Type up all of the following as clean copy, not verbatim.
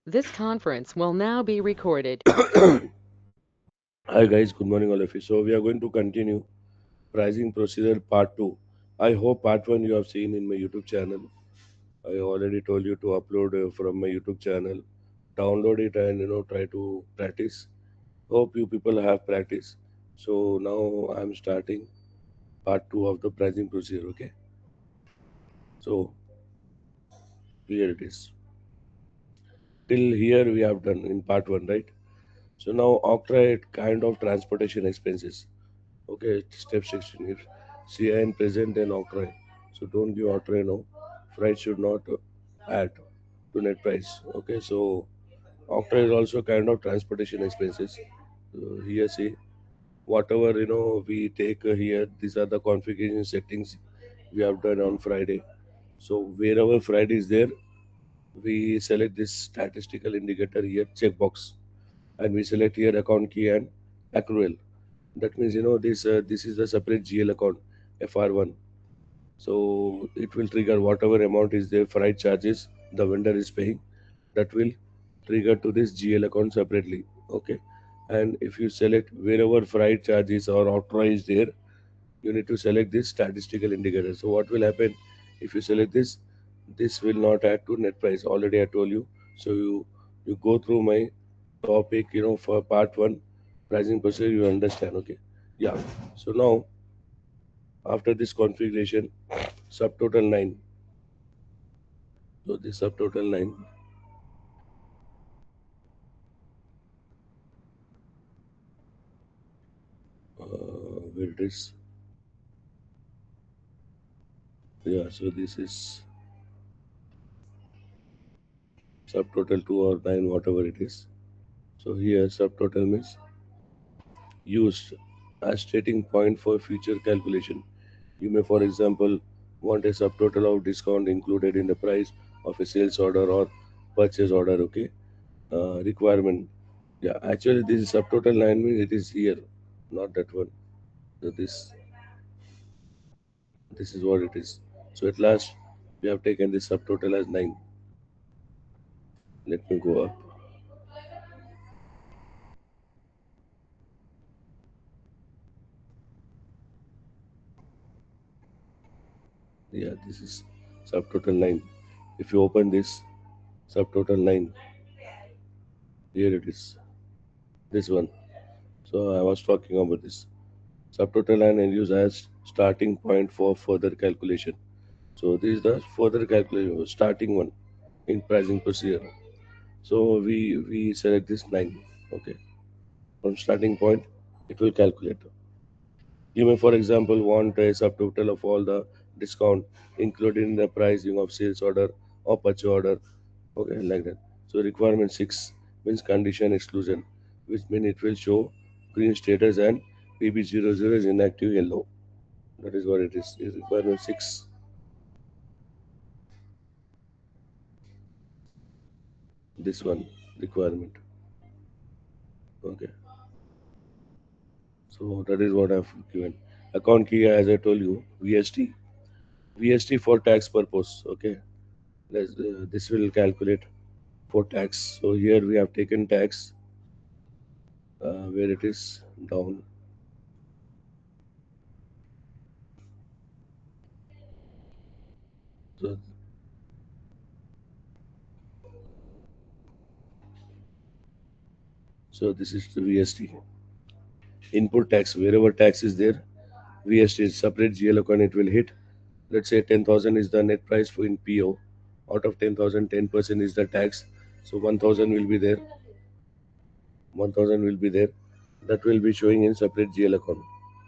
This conference will now be recorded. Hi guys, good morning all of you. So we are going to continue pricing procedure part 2. I hope part 1 you have seen in my YouTube channel. I already told you to upload from my YouTube channel. Download it and try to practice. Hope you people have practice. So now I'm starting part 2 of the pricing procedure, okay? So here it is. Till here we have done in part 1, right? So now octroi kind of transportation expenses. Okay, step 16 here. CIN present and octroi. So don't give octroi now. Freight should not add to net price. Okay, so octroi is also kind of transportation expenses. Here see whatever we take here. These are the configuration settings we have done on Friday. So wherever Friday is there, we select this statistical indicator here checkbox, and we select here account key and accrual. That means this is the separate GL account FR1. So it will trigger whatever amount is there freight charges the vendor is paying. That will trigger to this GL account separately. Okay. And if you select wherever freight charges or outright is there, you need to select this statistical indicator. So what will happen if you select this? This will not add to net price. Already I told you. So you go through my topic, for part one, pricing procedure, you understand. Okay. Yeah. So now after this configuration, subtotal 9. So this subtotal 9, where it is. Yeah. So this is subtotal 2 or 9, whatever it is. So here subtotal means used as stating point for future calculation. You may, for example, want a subtotal of discount included in the price of a sales order or purchase order. Okay, requirement. Yeah, actually, this is subtotal 9 means it is here, not that one. So this is what it is. So at last, we have taken this subtotal as 9. Let me go up. Yeah, this is subtotal 9. If you open this subtotal 9, here it is. This one. So I was talking about this. Subtotal line is used as starting point for further calculation. So this is the further calculation, starting one in pricing procedure. So we select this 9. Okay. From starting point, it will calculate. You may, for example, want a subtotal of all the discount included in the pricing of sales order or purchase order. Okay, like that. So requirement 6 means condition exclusion, which means it will show green status and PB00 is inactive yellow. That is what it is. Is requirement 6. This one requirement. Okay. So that is what I've given. Account key, as I told you, VST. VST for tax purpose. Okay. This will calculate for tax. So here we have taken tax, where it is down. So, so this is the VST. Input tax, wherever tax is there, VST is separate GL account, it will hit. Let's say 10,000 is the net price for in PO. Out of 10,000, 10% is the tax. So 1,000 will be there. 1,000 will be there. That will be showing in separate GL account.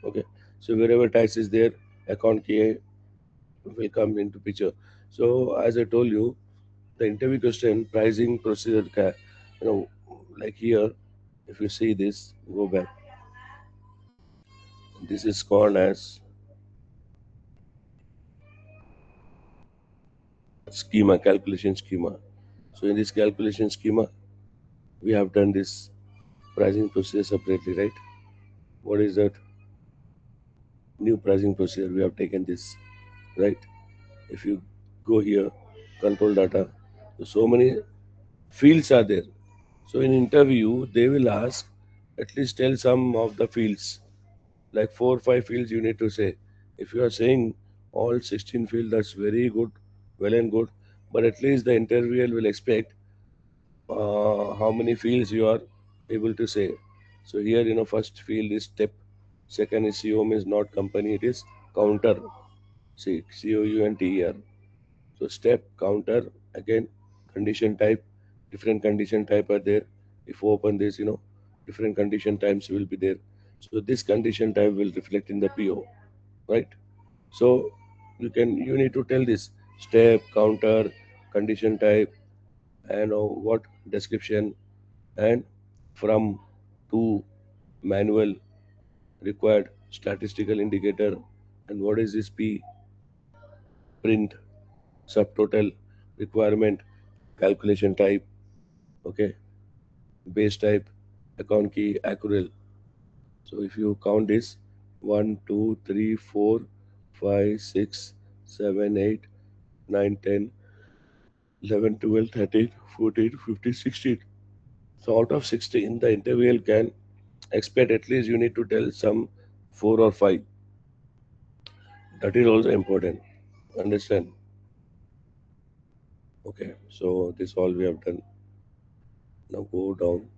Okay. So wherever tax is there, account key will come into picture. So as I told you, the interview question pricing procedure, you know, like here, if you see this, go back. This is called as schema, calculation schema. So in this calculation schema, we have done this pricing procedure separately, right? What is that? New pricing procedure. We have taken this, right? If you go here, control data, so many fields are there. So in interview, they will ask at least tell some of the fields, like 4 or 5 fields you need to say. If you are saying all 16 fields, that's very good, well and good. But at least the interviewer will expect how many fields you are able to say. So here, first field is step, second is CO means not company, it is counter. See, COUNTER. So step, counter, again, condition type, different condition type are there. If you open this, different condition types will be there. So this condition type will reflect in the PO, right? So you need to tell this step, counter, condition type, and what description, and from, to, manual, required, statistical indicator, and what is this P, print, subtotal, requirement, calculation type, okay, base type, account key, accrual. So if you count this, 1, 2, 3, 4, 5, 6, 7, 8, 9, 10, 11, 12, 13, 14, 15, 16. So out of 16, the interviewer can expect at least you need to tell some 4 or 5. That is also important. Understand? Okay. So this all we have done. Now go down.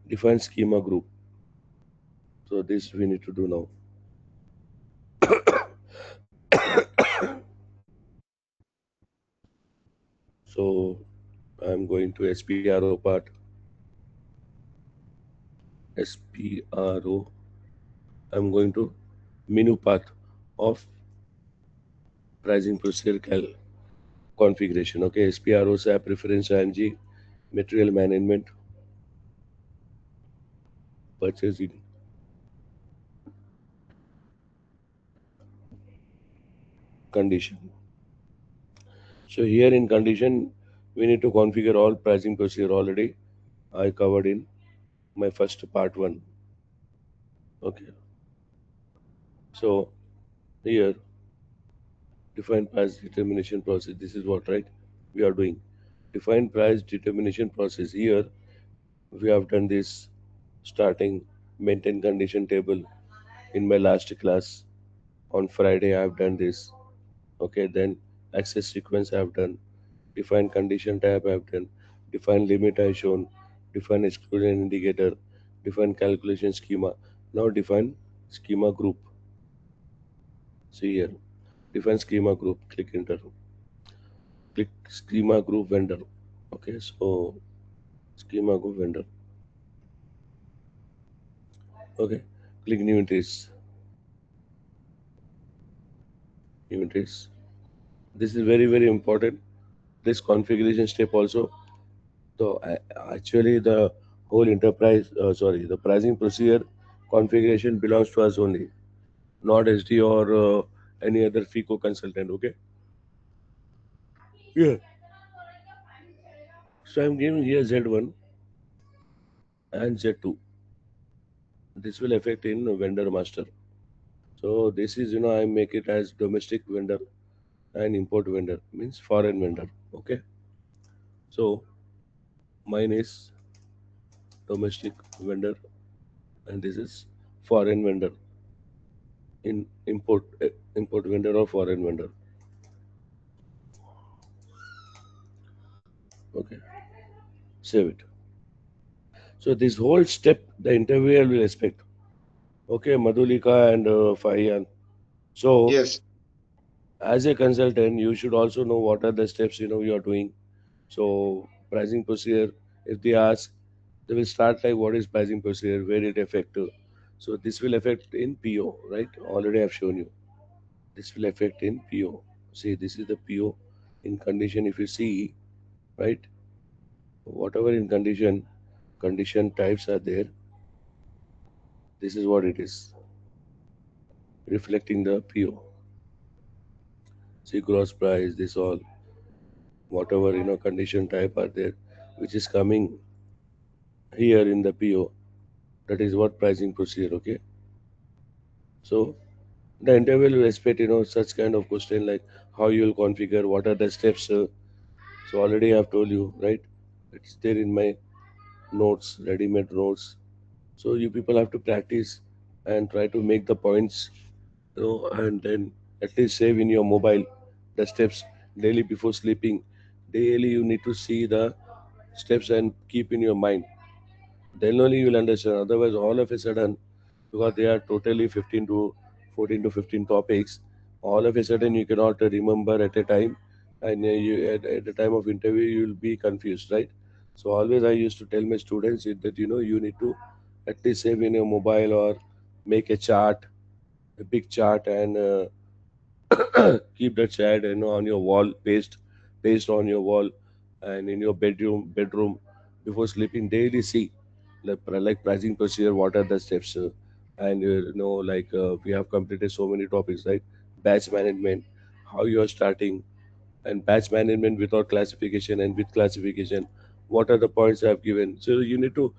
Define schema group. So this we need to do now. So I'm going to SPRO part. SPRO. I'm going to menu path of pricing procedure configuration. Okay. SPRO SAP preference IMG material management purchasing condition. So here in condition, we need to configure all pricing procedure already. I covered in my first part one. Okay. So here define price determination process. This is what right we are doing. Define price determination process. Here we have done this starting maintain condition table in my last class. On Friday I have done this. Okay, then access sequence I have done. Define condition type I have done. Define limit I shown. Define exclusion indicator. Define calculation schema. Now define schema group. See here. Define schema group. Click enter. Click schema group vendor. Okay, so schema group vendor. Okay, click new entries. New entries. This is very important. This configuration step also. So actually the whole enterprise, the pricing procedure configuration belongs to us only, not SD or any other FICO consultant. Okay. Yeah. So I'm giving here Z1 and Z2. This will affect in vendor master. So this is I make it as domestic vendor and import vendor means foreign vendor. Okay. So mine is domestic vendor and this is foreign vendor in import vendor or foreign vendor. Okay. Save it. So this whole step the interviewer will expect. Okay, Madhulika and Fahian. So Yes, as a consultant, you should also know what are the steps you are doing. So pricing procedure, if they ask, they will start like what is pricing procedure, where it affect. So this will affect in PO, right? Already I've shown you. This will affect in PO. See, this is the PO in condition. If you see, right, whatever in condition types are there. This is what it is, reflecting the PO. See, gross price, this all, whatever condition type are there, which is coming here in the PO. That is what pricing procedure. Okay, so the interview will expect such kind of question like how you will configure, what are the steps. So already I have told you, right? It's there in my notes, ready-made notes. So you people have to practice and try to make the points, and then at least save in your mobile the steps daily before sleeping. Daily you need to see the steps and keep in your mind. Then only you will understand. Otherwise, all of a sudden, because they are totally 15 to 14 to 15 topics, all of a sudden you cannot remember at a time, and at the time of interview you will be confused, right? So always I used to tell my students that you need to at least save in your mobile or make a chart, a big chart, and keep the chat on your wall, paste on your wall, and in your bedroom before sleeping. Daily see like pricing procedure, what are the steps, and we have completed so many topics, right? Batch management, how you are starting, and batch management without classification and with classification, what are the points I have given. So you need to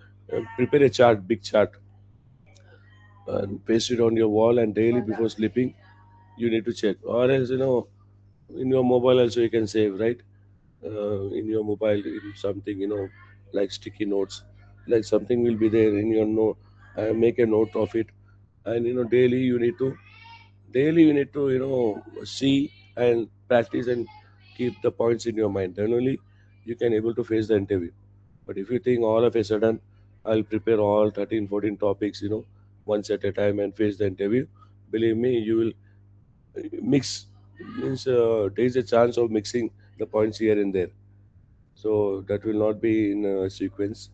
prepare a chart, big chart, and paste it on your wall, and daily before sleeping you need to check. Or else, in your mobile also you can save, right? In your mobile, in something, like sticky notes, like something will be there in your note. Make a note of it, and daily you need to see and practice and keep the points in your mind. Then only you can able to face the interview. But if you think all of a sudden I'll prepare all 13 14 topics, once at a time and face the interview, believe me, you will mix. Means there is a chance of mixing the points here and there, so that will not be in a sequence,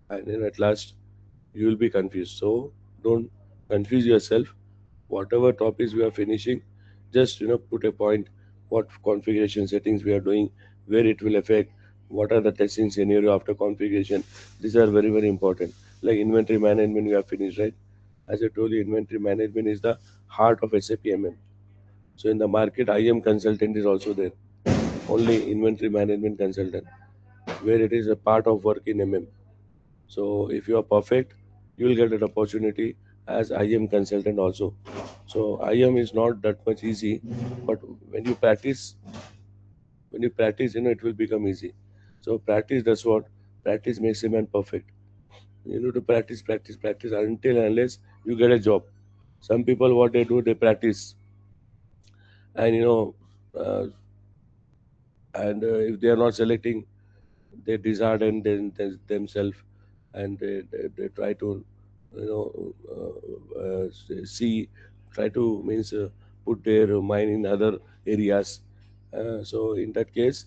and then at last you will be confused. So don't confuse yourself. Whatever topics we are finishing, just put a point, what configuration settings we are doing, where it will affect, what are the testing scenario after configuration. These are very very important. Like inventory management we have finished, right? As I told you, inventory management is the heart of SAP MM. So in the market, IM consultant is also there, only inventory management consultant, where it is a part of work in MM. So if you are perfect, you will get an opportunity as IM consultant also. So IM is not that much easy, but when you practice, it will become easy. So practice, that's what practice makes a man perfect. You need to practice, practice, practice until and unless you get a job. Some people, what they do, they practice, and uh, if they are not selecting, they dishearten themselves, and they try to see, try to means put their mind in other areas. So in that case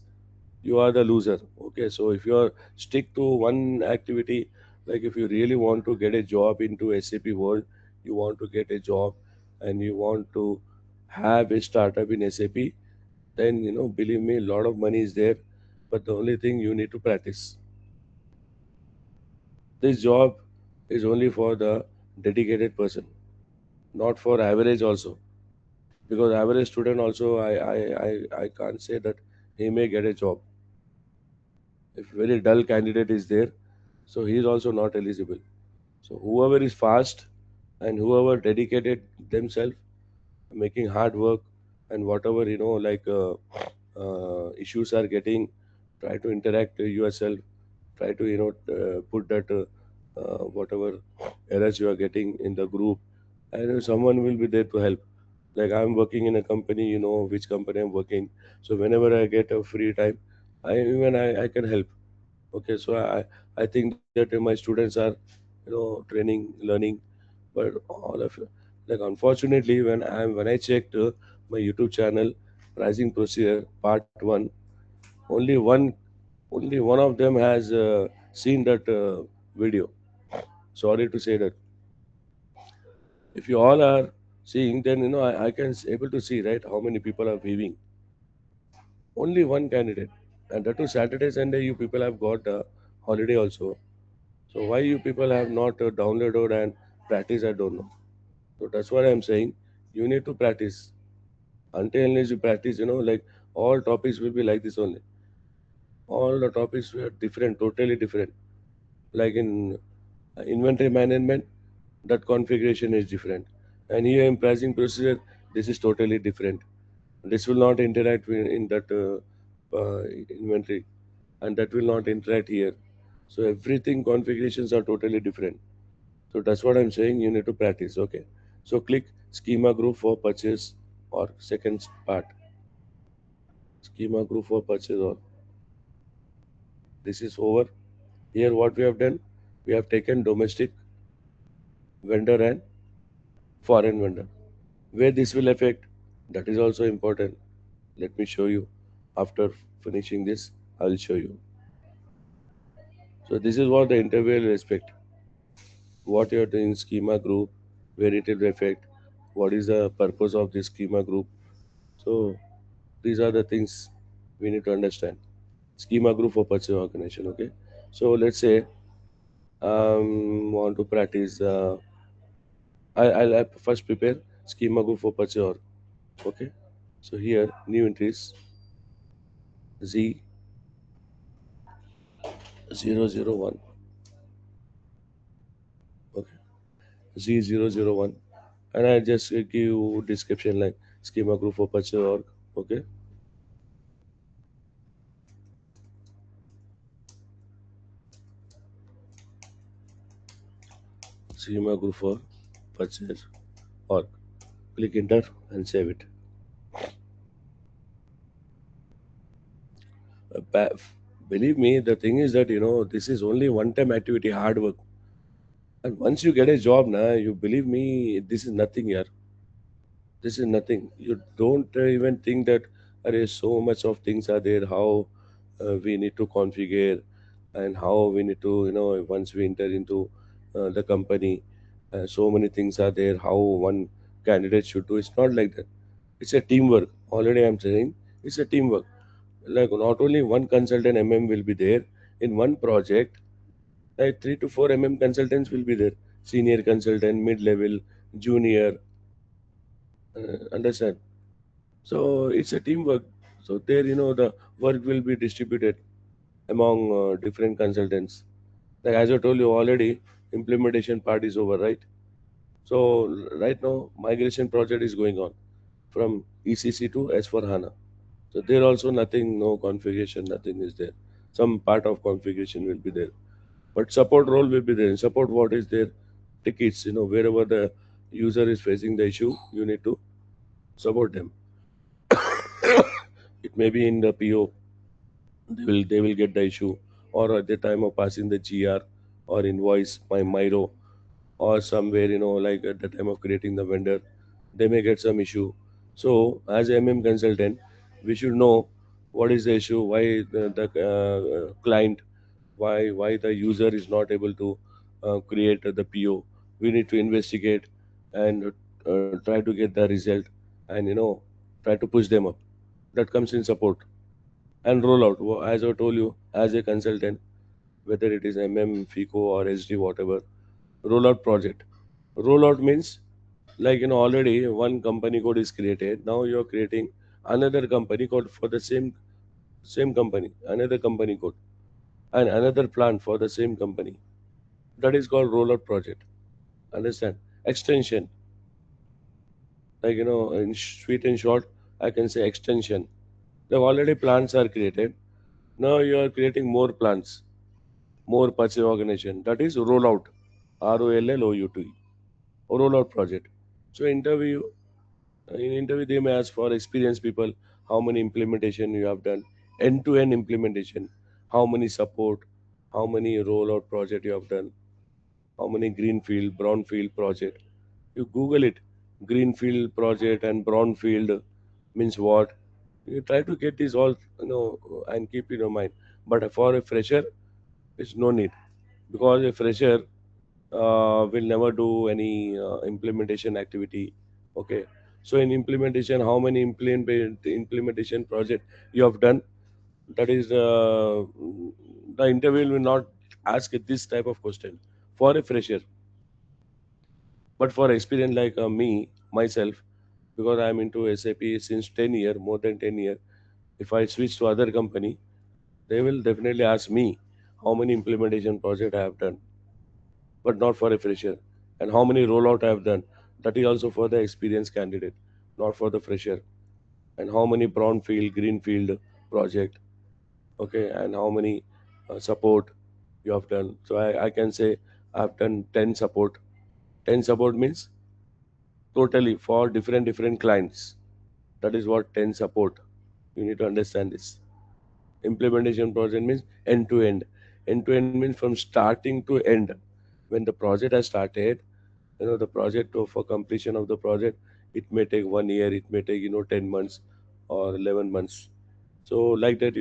you are the loser. Okay, so if you are stick to one activity, like if you really want to get a job into SAP world, you want to get a job and you want to have a startup in SAP, then believe me, a lot of money is there, but the only thing you need to practice. This job is only for the dedicated person, not for average also. Because average student also, I can't say that he may get a job. If very dull candidate is there, so he is also not eligible. So whoever is fast and whoever dedicated themselves, making hard work, and whatever issues are getting, try to interact yourself, try to put that whatever errors you are getting in the group, and someone will be there to help. Like I'm working in a company, which company I'm working. So whenever I get a free time, I can help. Okay, so I think that my students are training, learning. But all of like unfortunately, when I checked my YouTube channel, pricing procedure part 1, only one of them has seen that video. Sorry to say that. If you all are seeing, then I can able to see, right, how many people are viewing. Only one candidate, and that too Saturday Sunday. You people have got holiday also. So why you people have not downloaded and practice? I don't know. So that's what I'm saying. You need to practice. Until unless you practice, like all topics will be like this only. All the topics were different, totally different. Like in inventory management, that configuration is different. And here in pricing procedure, this is totally different. This will not interact in that inventory. and that will not interact here. So everything configurations are totally different. So that's what I'm saying. You need to practice. Okay. So click schema group for purchase or second part. Schema group for purchase or this is over. Here what we have done, we have taken domestic vendor and foreign vendor. Where this will affect, that is also important. Let me show you. After finishing this, I will show you. So this is what the interview will expect. What you are doing schema group, where it will affect, what is the purpose of this schema group. So these are the things we need to understand. Schema group for purchase organization. Okay. So let's say want to practice. I'll first prepare schema group for purchase org. Okay. So here new entries Z001. Okay. Z001, and I just give you description like schema group for purchase org. Okay. Schema group for purchase org. Click enter and save it. Uh, ba- Believe me, the thing is that this is only one time activity, hard work. And once you get a job, now you believe me, this is nothing here. This is nothing. You don't even think that there is so much of things are there. How we need to configure, and how we need to once we enter into the company, so many things are there. How one candidate should do. It's not like that. It's a teamwork. Already I'm saying it's a teamwork. Like not only one consultant will be there in one project, like 3 to 4 consultants will be there. Senior consultant, mid level, junior, understand. So it's a teamwork. So there, the work will be distributed among different consultants. Like as I told you already, implementation part is over, right? So right now, migration project is going on from ECC to S4 HANA. So there also nothing, no configuration, nothing is there. Some part of configuration will be there, but support role will be there. Support what is there? Tickets, wherever the user is facing the issue, you need to support them. It may be in the PO, they will get the issue, or at the time of passing the GR or invoice by Miro, or somewhere like at the time of creating the vendor, they may get some issue. So as a consultant, we should know what is the issue, why the client, why the user is not able to create the PO. We need to investigate and try to get the result, and try to push them up. That comes in support and rollout. As I told you, as a consultant, whether it is FICO or SD, whatever, rollout project. Rollout means like already one company code is created. Now you are creating another company code for the same company, another company code, and another plan for the same company. That is called rollout project. Understand? Extension, like in sweet and short, I can say extension. The already plans are created. Now you are creating more plans, more purchase organization. That is rollout. ROLLOUT. Rollout project. So in interview they may ask for experienced people, how many implementation you have done, end to end implementation, how many support, how many rollout project you have done, how many greenfield, brownfield project. You Google it. Greenfield project and brownfield means what? You try to get this all and keep in your mind. But for a fresher, it's no need, because a fresher will never do any implementation activity. Okay. So in implementation, how many implementation project you have done? That is the interview will not ask this type of question for a fresher. But for experience like me myself, because I'm into SAP since 10 year, more than 10 year, if I switch to other company, they will definitely ask me how many implementation project I have done, but not for a fresher. And how many rollout I have done, that is also for the experienced candidate, not for the fresher. And how many brownfield, greenfield project. okay, and how many support you have done. So I can say I've done 10 support. 10 support means totally for different clients. That is what 10 support. You need to understand this. Implementation project means end to end. End to end means from starting to end. When the project has started, the project for completion of the project, it may take 1 year, it may take 10 months or 11 months. So like that,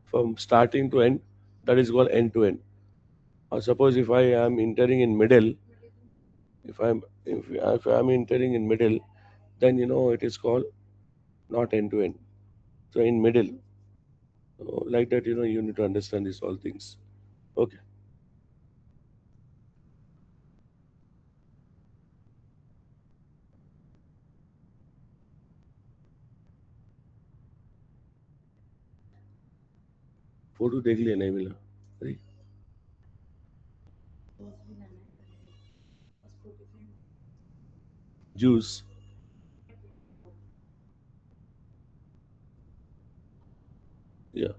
from starting to end, that is called end to end. Or suppose if I am entering in middle, if I'm entering in middle, then it is called not end to end. So in middle, like that, you need to understand these all things. Okay. Photo देख लिया नहीं मिला. अरे juice. Yeah.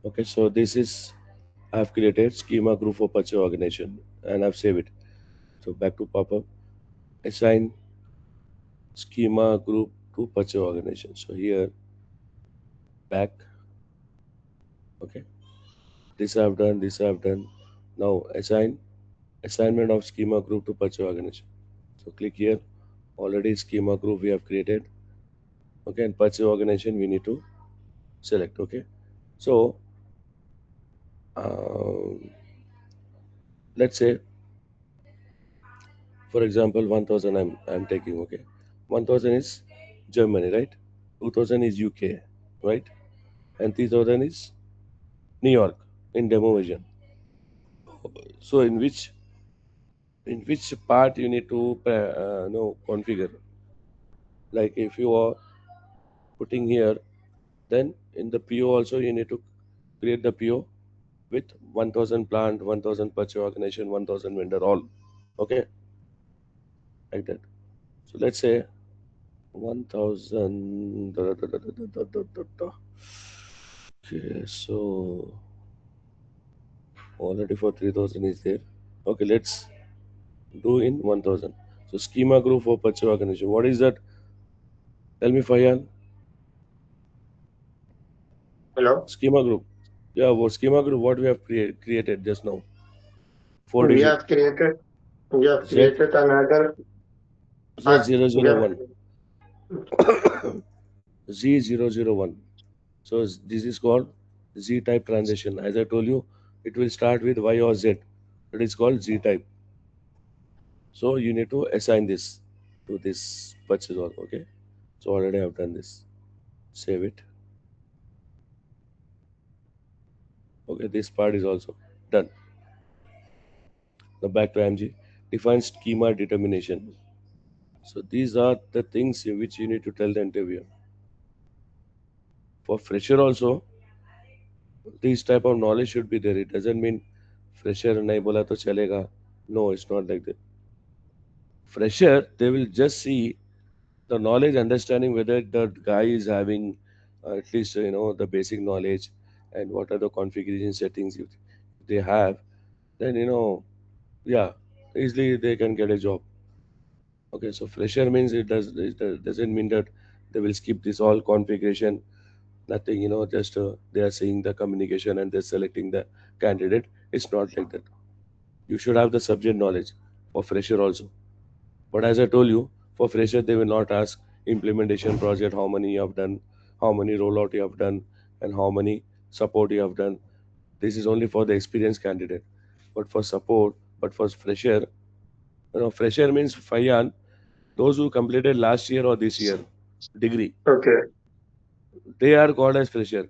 Okay, so this is I've created schema group for purchase organization and I've saved it. So back to pop-up, assign schema group to purchase organization. So here back, okay, this I've done, this I've done. Now assign assignment of schema group to purchase organization. So click here. Already schema group we have created. Okay, and purchase organization we need to select. Okay, so um, let's say for example 1000 I'm taking. Okay, 1000 is Germany, right? 2000 is UK, right? And 3000 is New York in demo version. So in which part you need to configure. Like if you are putting here, then in the PO also you need to create the PO with 1000 plant, 1000 purchase organization, 1000 vendor, all. Okay, like that. So let's say 1000. Okay, so already for 3000 is there. Okay, let's do in 1000. So schema group for purchase organization. What is that? Tell me, Fayan. Hello. Schema group. Yeah, what schema group? What we have created just now? Four We digit. have created we have Z created another Z part. zero We zero have one. Z001. So this is called Z type transaction. As I told you, it will start with Y or Z. It is called Z type. So you need to assign this to this purchase order. Okay. So already I have done this. Save it. Okay. This part is also done. Now back to MG. Define schema determination. So these are the things which you need to tell the interviewer. For fresher also, this type of knowledge should be there. It doesn't mean fresher नहीं बोला तो चलेगा. No, it's not like that. Fresher, they will just see the knowledge, understanding whether the guy is having at least the basic knowledge and what are the configuration settings if they have. Then yeah, easily they can get a job. Okay, so fresher means doesn't mean that they will skip this all configuration. Nothing, just they are seeing the communication and they're selecting the candidate. It's not like that. You should have the subject knowledge for fresher also. But as I told you, for fresher they will not ask implementation project how many you have done, how many rollout you have done, and how many support you have done. This is only for the experienced candidate. But for support, but for fresher, fresher means Fayan, those who completed last year or this year degree, okay. they are called as fresher.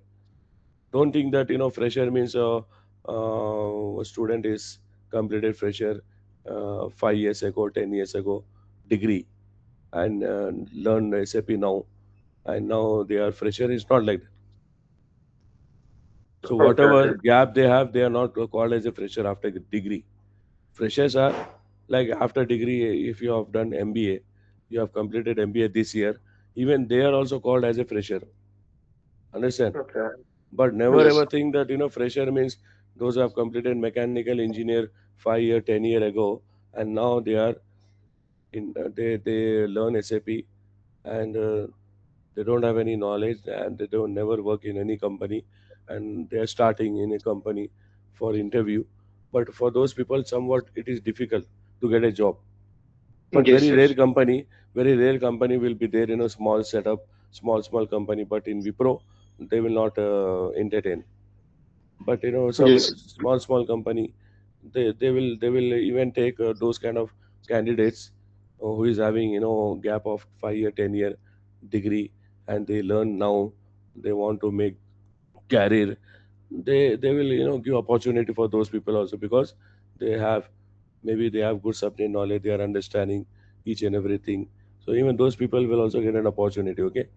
Don't think that fresher means a student is completed fresher 5 years ago, 10 years ago, degree and learn SAP now, and now they are fresher. It's not like that. So Okay. whatever gap they have, they are not called as a fresher after the degree. Freshers are like after degree, if you have done MBA, you have completed MBA this year, even they are also called as a fresher. Understand? Okay. But never Yes. ever think that fresher means those who have completed mechanical engineer 5 year, 10 year ago, and now they are they learn SAP and they don't have any knowledge and they don't never work in any company and they are starting in a company for interview. But for those people, somewhat it is difficult to get a job. But Yes. Yes. very rare company will be there in a small setup, small company. But in Wipro, they will not entertain. But some Yes. small company, they will even take those kind of candidates who is having gap of 5 year 10 year degree, and they learn now, they want to make career. They will give opportunity for those people also, because they have, maybe they have good subject knowledge, they are understanding each and everything. So even those people will also get an opportunity. Okay.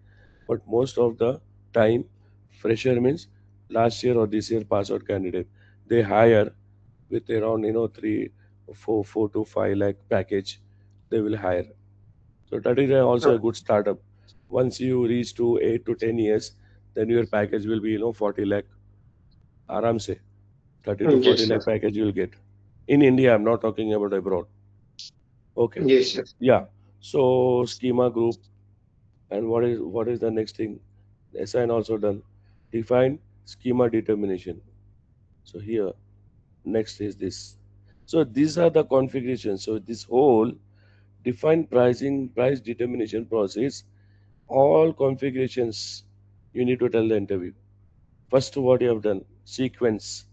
But most of the time, fresher means last year or this year pass out candidate, they hire with around 4 to 5 lakh package, they will hire. So that is also a Okay. good startup. Once you reach to 8 to 10 years, then your package will be 40 lakh aram se. 30 to 40 Yes. lakh Yes. package you will get in India. I'm not talking about abroad. Okay. Yes. Yes. Yeah. So schema group, and what is the next thing? Assign also done. Define schema determination. So here next is this. So these are the configurations. So this whole define pricing price determination process, all configurations you need to tell the interview. First, what you have done, sequence.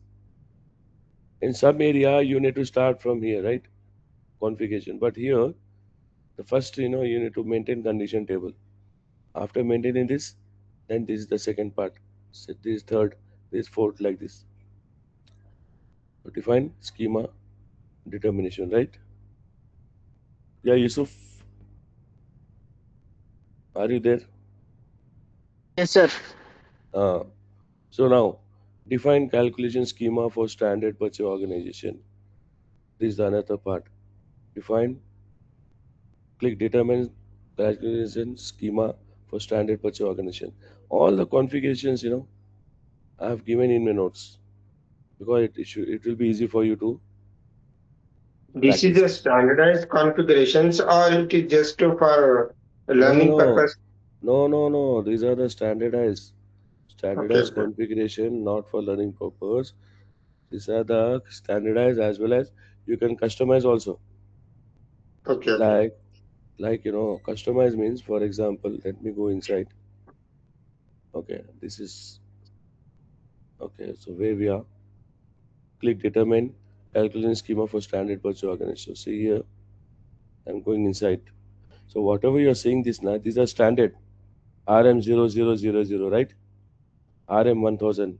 In some area you need to start from here, right? Configuration. But here the first, you need to maintain condition table. After maintaining this, then this is the second part. So this is third, this is fourth, like this. So define schema determination, right? Yeah, Yusuf, are you there? Yes, sir. uh, so now define calculation schema for standard purchase organization. This is the another part. Define, click determine calculation schema for standard purchase organization. All the configurations, I have given in my notes, because it will be easy for you to This is practice. a standardized configurations, or it is just for No, no, learning no, purpose? no. These are the Okay. standardized Okay. configuration, not for learning purpose. These are the standardized, as well as you can customize also. Okay. Okay. Like customize means, for example, let me go inside. Okay, this is okay. So where we are, click determine calculation schema for standard purchase organization. So see here, I'm going inside. So whatever you're seeing this now, these are standard RM0000, right? RM 1000,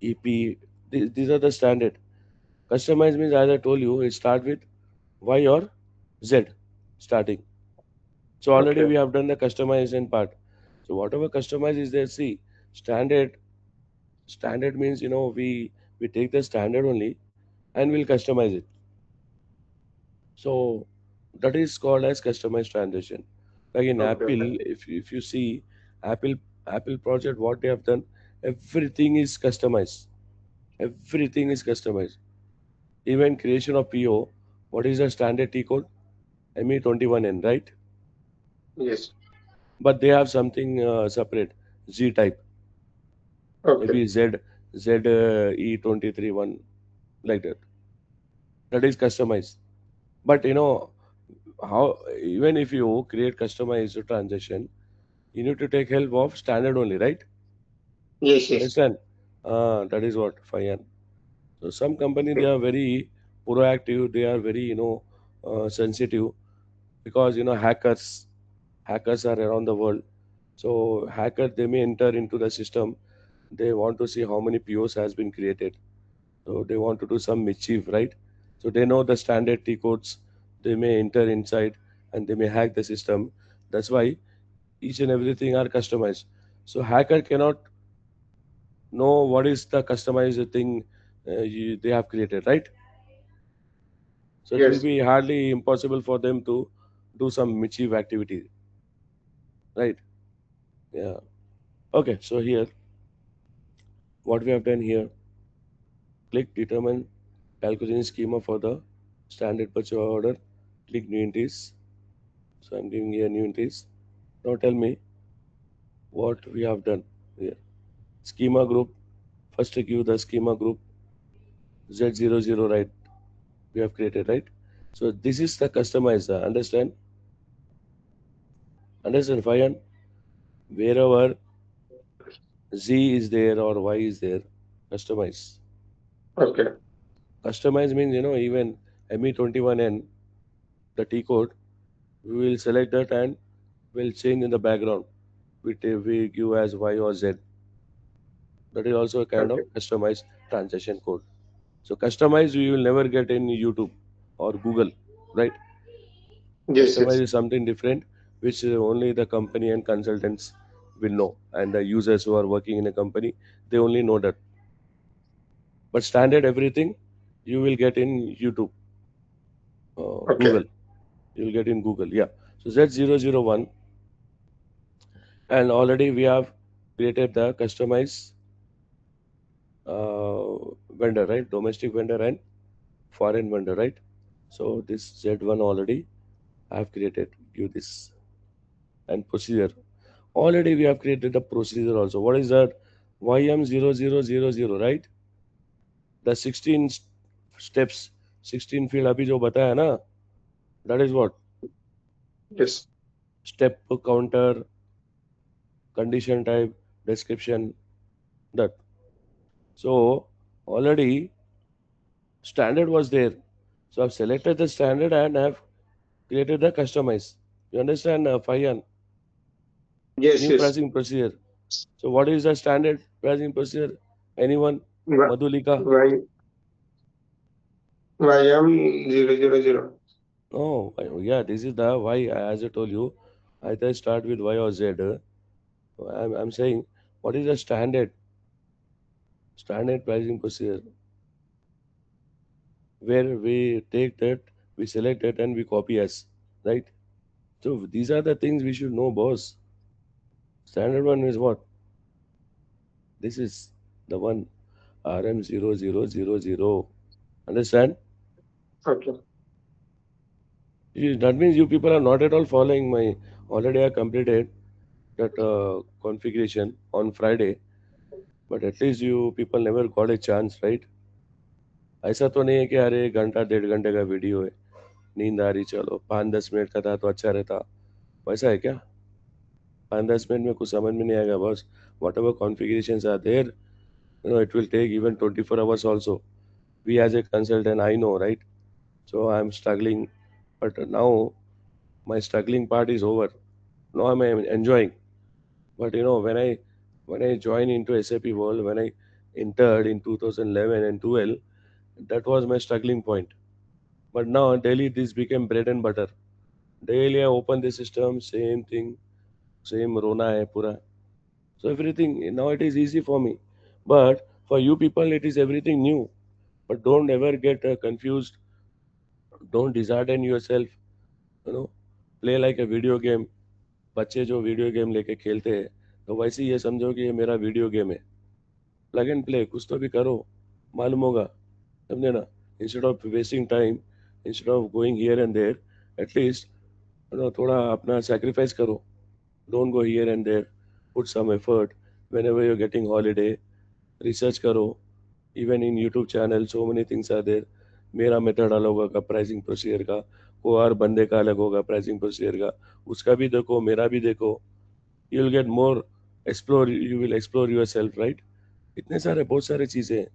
EP. These are the standard. Customize means, as I told you, it start with Y or Z starting. So already Okay. we have done the customization part. So whatever customize is there, see, standard standard means, we take the standard only and we'll customize it. So that is called as customized transaction. Like in Okay. Apple, Okay. if you see Apple Apple project, what they have done, everything is customized. Everything is customized. Even creation of PO, what is the standard T code? ME21N, right? Yes. But they have something separate, Z type, Okay. maybe Z E23 1, like that. That is customized. But how, even if you create customized transaction, you need to take help of standard only, right? Yes. Yes. Understand? That is what fine. So some company, they are very proactive. They are very sensitive, because hackers are around the world. So hacker, they may enter into the system. They want to see how many POs has been created. So they want to do some mischief, right? So they know the standard T codes. They may enter inside and they may hack the system. That's why each and everything are customized. So hacker cannot know what is the customized thing they have created, right? So it will Yes. be hardly impossible for them to do some mischief activity, right? Yeah. Okay. So here, what we have done here, click determine calculation schema for the standard purchase order. Click new entries. So I'm giving here new entries. Now tell me what we have done here. Schema group. First give the schema group Z00, right? We have created, right? So this is the customizer. Understand? Understand, Fayan? Wherever Z is there or Y is there, customize. Okay. Customize means, even ME21N, the T code, we will select that and we'll change in the background. We give as Y or Z. That is also a kind Okay. of customized transaction code. So customize you will never get in YouTube or Google, right? Yes. Customize Yes. is something different, which only the company and consultants will know, and the users who are working in a company, they only know that. But standard everything you will get in YouTube, Okay. Google. You will get in Google, yeah. So Z001, and already we have created the customized vendor, right? Domestic vendor and foreign vendor, right? So this Z1 already I have created. Give this and procedure. Already we have created a procedure also. What is that? YM0000, right? The 16 steps, 16 field अभी जो बताया ना, that is what? Yes. Step counter, condition type, description, that. So already standard was there. So I've selected the standard and I've created the customize. You understand, Fayan? Yes. New Yes. pricing procedure. So what is the standard pricing procedure? Anyone? Y Madhulika? Y YM 000. Oh, yeah, this is the why, as I told you, either start with Y or Z. I'm saying, what is the standard pricing procedure where we take that, we select it, and we copy as, right? So these are the things we should know, boss. Standard one is what? This is the one RM0000. Understand? Okay. That means you people are not at all following my. Already I completed that configuration on Friday, but at least you people never got a chance, right? ऐसा तो नहीं है कि अरे घंटा 1.5 घंटे का video है, नींद आ रही, चलो 5-10 मिनट का था तो अच्छा रहता, वैसा है क्या? 5-10 मिनट में कुछ समझ में नहीं आएगा बस. Whatever configurations are there, it will take even 24 hours also. We as a consultant, I know, right? So I'm struggling, but now my struggling part is over. Now I'm enjoying. But when I joined into SAP world, when I entered in 2011 and 12, that was my struggling point. But now daily this became bread and butter. Daily I open the system, same thing, same Rona hai pura. So everything now it is easy for me. But for you people it is everything new. But don't ever get confused. Don't dishearten yourself. You know, play like a video game. बच्चे जो video game लेके खेलते हैं, तो वैसे ही ये समझो कि ये मेरा वीडियो गेम है. प्लग एंड प्ले, कुछ तो भी करो, मालूम होगा. समझे ना? Instead of wasting time, instead of going here and there, at least थोड़ा अपना सेक्रीफाइस करो. Don't go here and there, put some effort. Whenever you're getting holiday, research करो. Even in YouTube channel so many things are there. मेरा method अलग होगा pricing procedure का, को और बंदे का अलग होगा प्राइसिंग प्रोसीजर का. उसका भी देखो, मेरा भी देखो. You will get more explore, you will explore yourself, right? इतने सारे बहुत सारे चीज़ें हैं.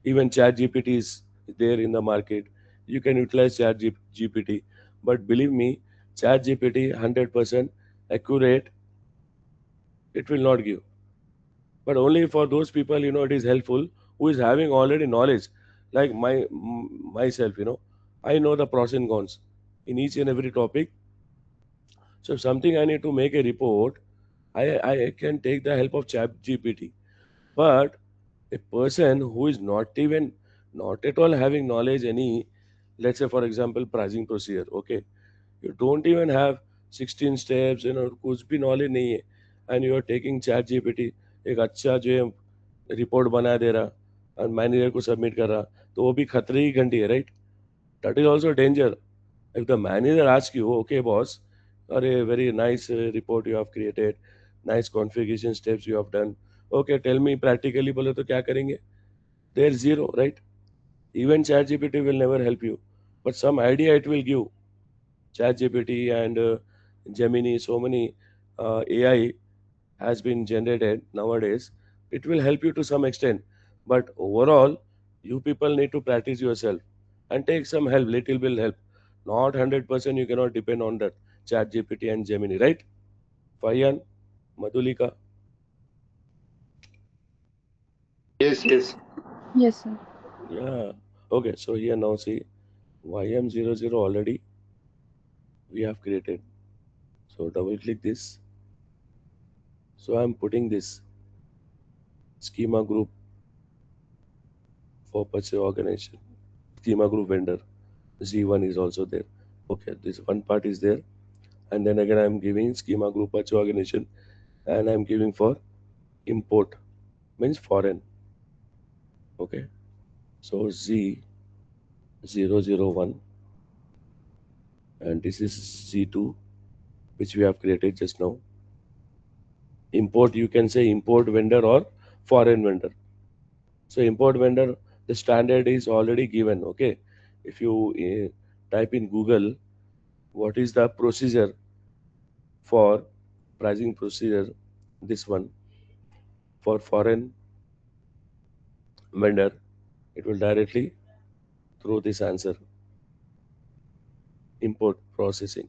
Even chat GPT is there in the market. You can utilise chat GPT, but believe me, chat gpt 100% accurate it will not give, but only for those people, it is helpful, who is having already knowledge, like myself. I know the pros and cons in each and every topic. So if something I need to make a report, I can take the help of chat gpt. But a person who is not at all having knowledge any, let's say for example pricing procedure. Okay, you don't even have 16 steps, कुछ भी knowledge नहीं है, and you are taking chat GPT, एक अच्छा जो है report बना दे रहा और मैनेजर को सबमिट कर रहा, तो वो भी खतरे की घंटी है, right? That is also danger. If the manager asks you, okay, boss, or a very nice report you have created, nice configuration steps you have done. Okay, tell me practically बोले तो क्या करेंगे? There's zero, right? Even ChatGPT will never help you, but some idea it will give. ChatGPT and Gemini, so many AI has been generated nowadays. It will help you to some extent, but overall, you people need to practice yourself and take some help. Little will help. Not 100% you cannot depend on that ChatGPT and Gemini, right? Fayan, Madhulika. Yes, yes. Yes, sir. Yeah. Okay, so here now see YM00 already we have created. So double click this. So I'm putting this schema group for purchase organization. Schema group vendor. Z1 is also there. Okay, this one part is there. And then again I'm giving schema group purchase organization and I'm giving for import means foreign. Okay. So Z001 and this is Z2 which we have created just now. Import, you can say import vendor or foreign vendor. So import vendor, the standard is already given. Okay. If you type in Google, what is the procedure for pricing procedure, this one for foreign vendor, it will directly throw this answer, import processing,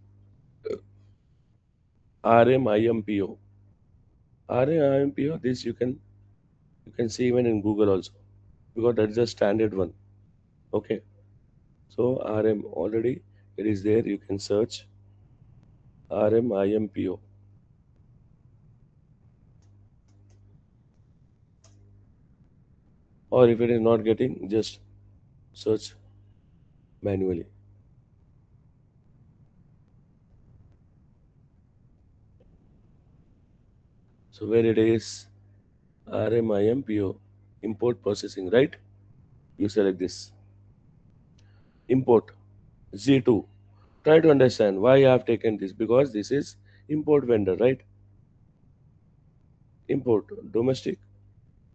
RMIMPO. RMIMPO, this you can see even in Google also because that is a standard one. Okay, so RM already it is there. You can search RMIMPO, or if it is not getting, just search manually. So where it is RMIMPO, import processing, right? You select this import Z2. Try to understand why I have taken this because this is import vendor, right? Import domestic,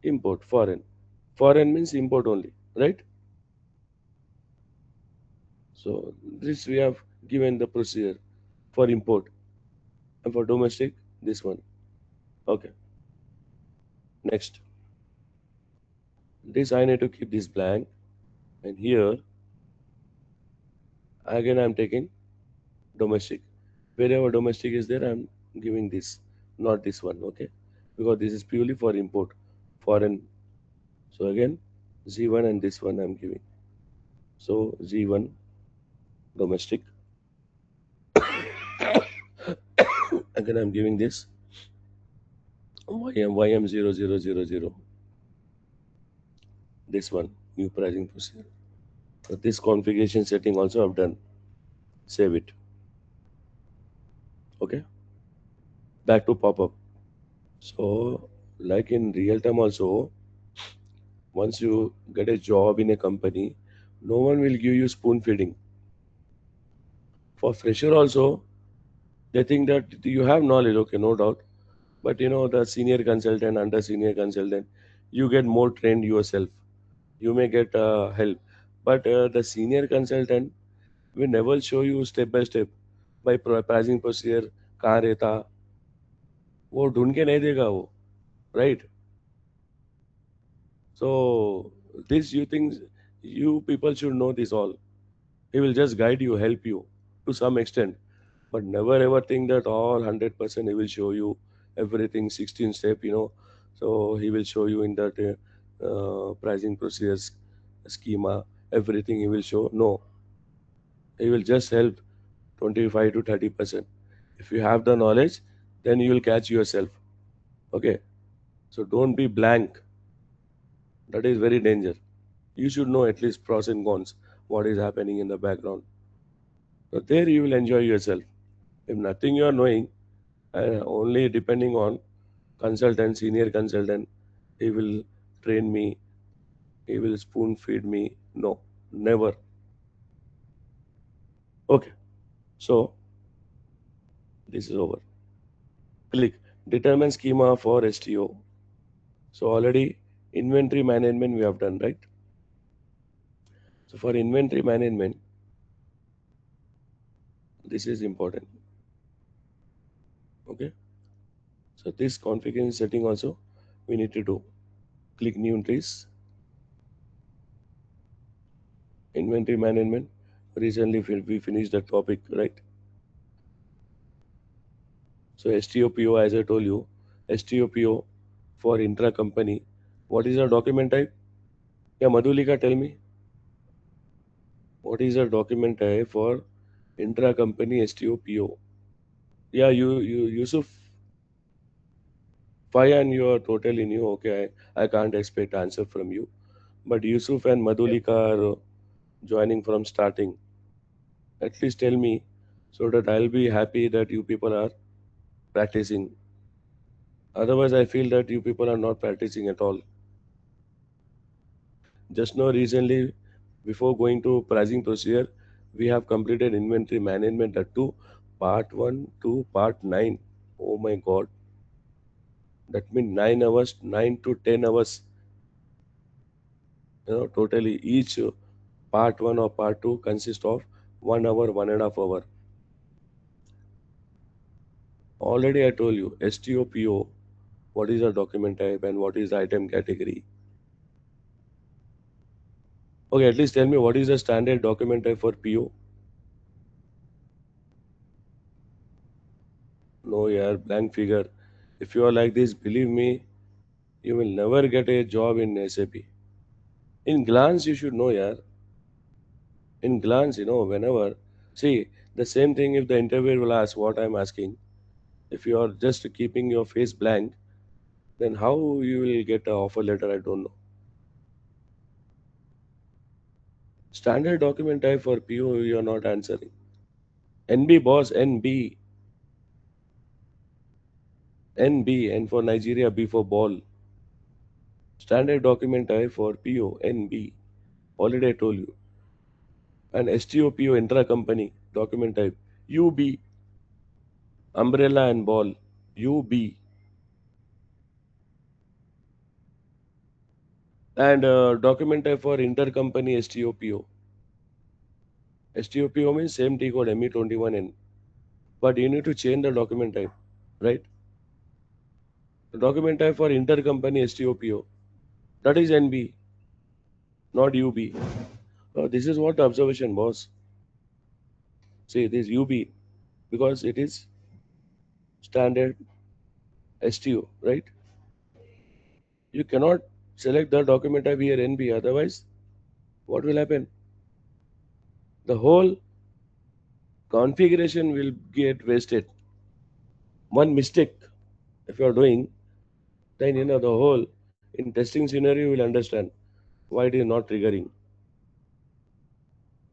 import foreign. Foreign means import only, right? So this we have given the procedure for import and for domestic this one. Okay. Next, this I need to keep this blank, and here again I'm taking domestic. Wherever domestic is there, I'm giving this, not this one. Okay, because this is purely for import, foreign. So again, Z1 and this one I'm giving. So Z1 domestic. Again I'm giving this YM0000. This one new pricing procedure. So this configuration setting also I've done. Save it. Okay. Back to pop up. So like in real time also, once you get a job in a company, no one will give you spoon feeding. For fresher also, they think that you have knowledge, okay, no doubt. But the senior consultant, under senior consultant, you get more trained yourself. You may get help. But the senior consultant will never show you step by step by pricing procedure कहाँ रहता, वो ढूंढ के नहीं देगा वो, right? So this you think you people should know this all. He will just guide you, help you to some extent, but never ever think that all 100% he will show you everything 16 step. So he will show you in that pricing procedures schema, everything he will show. No, he will just help 25 to 30%. If you have the knowledge, then you will catch yourself. Okay, so don't be blank. That is very dangerous. You should know at least pros and cons. what is happening in the background. So there you will enjoy yourself. If nothing you are knowing, only depending on consultant, senior consultant, he will train me, he will spoon feed me. No, never. Okay, so this is over. Click determine schema for STO. So already inventory management we have done, right? So for inventory management, this is important. Okay. So this configuration setting also we need to do. Click new entries, inventory management. Recently we finished the topic, right? So STOPO, as I told you, STOPO for intra company. What is the document type? Yeah, Madhulika, tell me. What is the document type for intra company STOPO? Yeah, Yusuf, Fayan, you are totally new. Okay, I can't expect answer from you. But Yusuf and Madhulika are joining from starting. At least tell me so that I'll be happy that you people are practicing. Otherwise, I feel that you people are not practicing at all. Just now, recently, before going to pricing procedure, we have completed inventory management at 2, part 1 to part 9. Oh my god, that means 9 hours, 9 to 10 hours, totally each part 1 or part 2 consists of 1 hour, 1.5 hour. Already I told you, STOPO, what is the document type and what is the item category. Okay, at least tell me what is the standard document type for PO? No, yeah, blank figure. If you are like this, believe me, you will never get a job in SAP. In glance, you should know, yeah. In glance, whenever. See, the same thing if the interviewer will ask what I'm asking. If you are just keeping your face blank, then how you will get an offer letter, I don't know. Standard document type for PO, you are not answering. NB boss, NB, NB, and for Nigeria, B for ball. Standard document type for PO, NB. Already I told you. And STOPO intra company document type UB, umbrella and ball, UB. And document type for intercompany STOPO. STOPO means same T code ME21N. But you need to change the document type, right? The document type for intercompany STOPO. That is NB, not UB. This is what the observation was. See, this UB because it is standard STO, right? You cannot select the document type here NB, otherwise, what will happen? The whole configuration will get wasted. One mistake, if you are doing, then the whole in testing scenario you will understand why it is not triggering.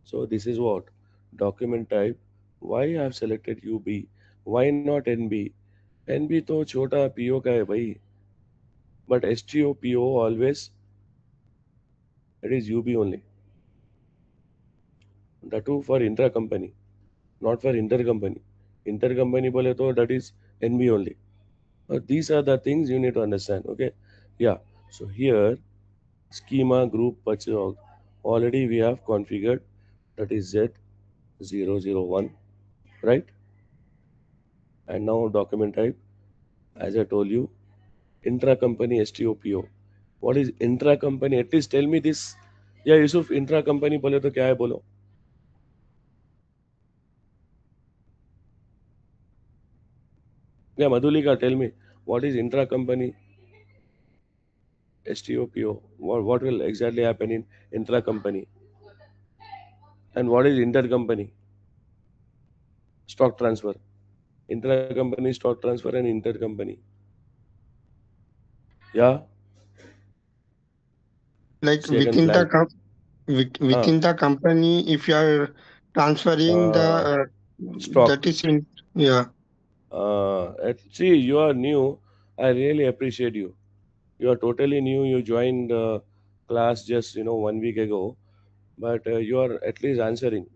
So this is what document type. Why I have selected UB? Why not NB? NB तो छोटा PO का है भाई, but STO PO always it is UB only. The two for intra company, not for intercompany. Intercompany बोले तो that is NB only. These are the things you need to understand. Okay, yeah. So here schema group purchase org. Already we have configured that is Z001, right? And now document type, as I told you, intra company STOPO. What is intra company? At least tell me this. Yeah, Yusuf, intra company बोले तो क्या है बोलो. Yeah, Madhulika, tell me what is intra company STOPO? What will exactly happen in intra company? And what is intercompany stock transfer? Intercompany stock transfer and intercompany. Yeah, Like second within the blank. Uh, within the company, if you are transferring the uh, that stock. is in, yeah. See, you are new. I really appreciate you. You are totally new. You joined class just 1 week ago, but you are at least answering.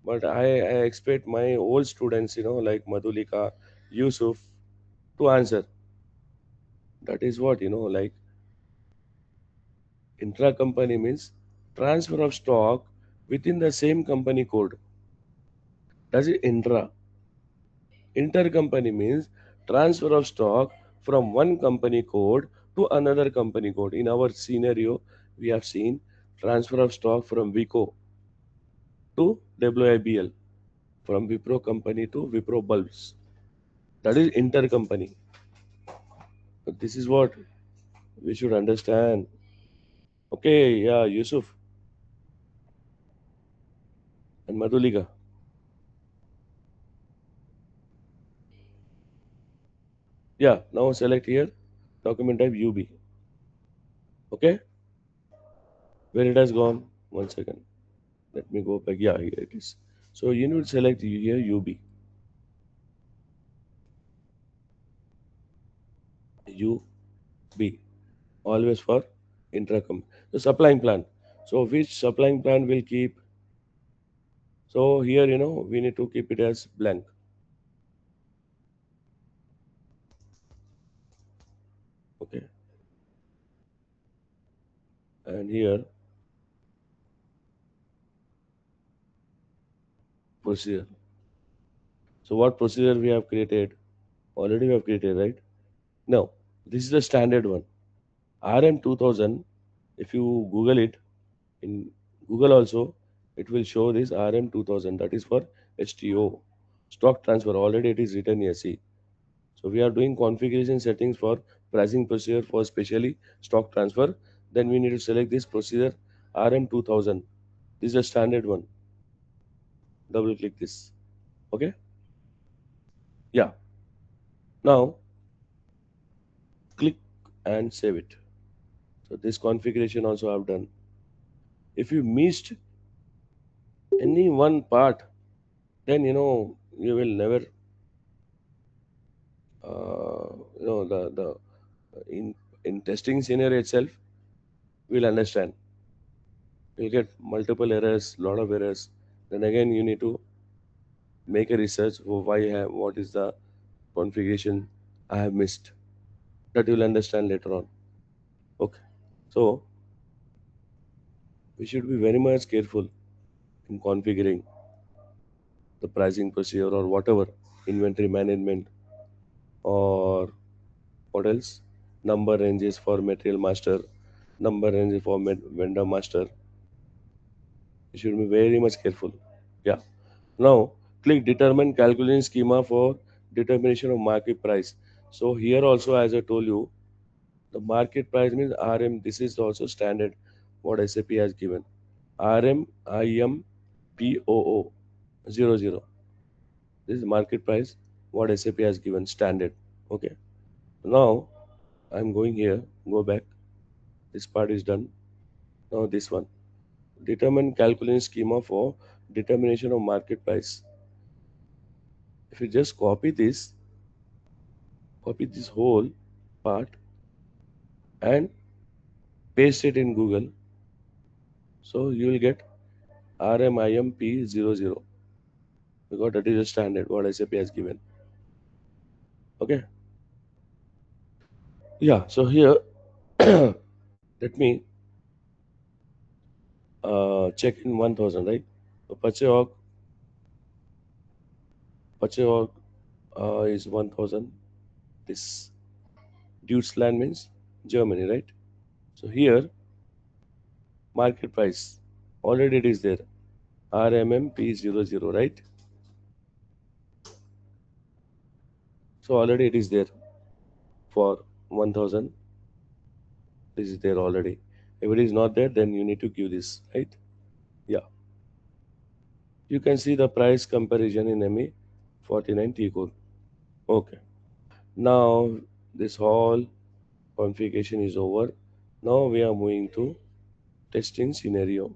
But I expect my old students, like Madhulika, Yusuf, to answer. That is what, like intra-company means transfer of stock within the same company code. That's it, intra. Intercompany means transfer of stock from one company code to another company code. In our scenario, we have seen transfer of stock from Vico to WIBL, from Wipro company to Wipro Bulbs. That is intercompany. But this is what we should understand. Okay, yeah, Yusuf and Madhulika. Yeah, now select here document type UB. Okay, where it has gone? 1 second. Let me go back. Yeah, here it is. So you need to select here UB. UB. Always for intracom. The supplying plan. So which supplying plan will keep? So here we need to keep it as blank. Okay, and here procedure. So what procedure we have created? Already we have created, right? No, this is the standard one. RM 2000. If you Google it in Google also, it will show this RM 2000. That is for HTO, stock transfer. Already it is written here. See. So we are doing configuration settings for pricing procedure for specially stock transfer. Then we need to select this procedure RM 2000. This is a standard one. Double click this. Okay. Yeah. Now click and save it. So this configuration also I've done. If you missed any one part, then you will never the in in testing scenario itself will understand. You'll get multiple errors, lot of errors. Then again you need to make a research for what is the configuration I have missed. That you'll understand later on. Okay. So we should be very much careful in configuring the pricing procedure or whatever, inventory management, or what else, number ranges for material master, number ranges for vendor master. You should be very much careful. Yeah. Now click determine calculation schema for determination of market price. So here also, as I told you, the market price means RM. This is also standard what SAP has given. RM IM POO 00. This is market price what SAP has given standard. Okay. Now I'm going here. Go back. This part is done. Now this one. Determine calculation schema for determination of market price. If you just copy this whole part and paste it in Google, so you will get RMIMP00, because that is a standard what SAP has given. Okay. Yeah. So here, let me check in 1000, right? So Pacheok is 1000. This Deutschland means Germany, right? So here, market price already it is there. RMMP00, right? So already it is there for 1000. This is there already. If it is not there, then you need to give this, right? Yeah. You can see the price comparison in ME 49 T code. Okay. Now this whole configuration is over. Now we are moving to testing scenario.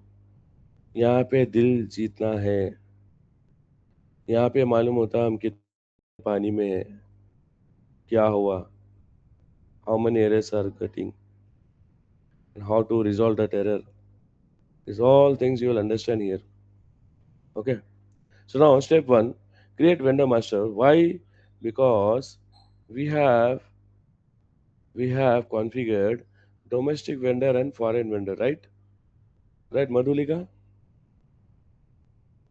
यहाँ पे दिल जीतना है, यहाँ पे मालूम होता हम कितने पानी में है, क्या हुआ, how many errors are getting, and how to resolve that error. These all things you will understand here. Okay. So now step one, create vendor master. Why? Because we have we have configured domestic vendor and foreign vendor, right? Right, Madhulika,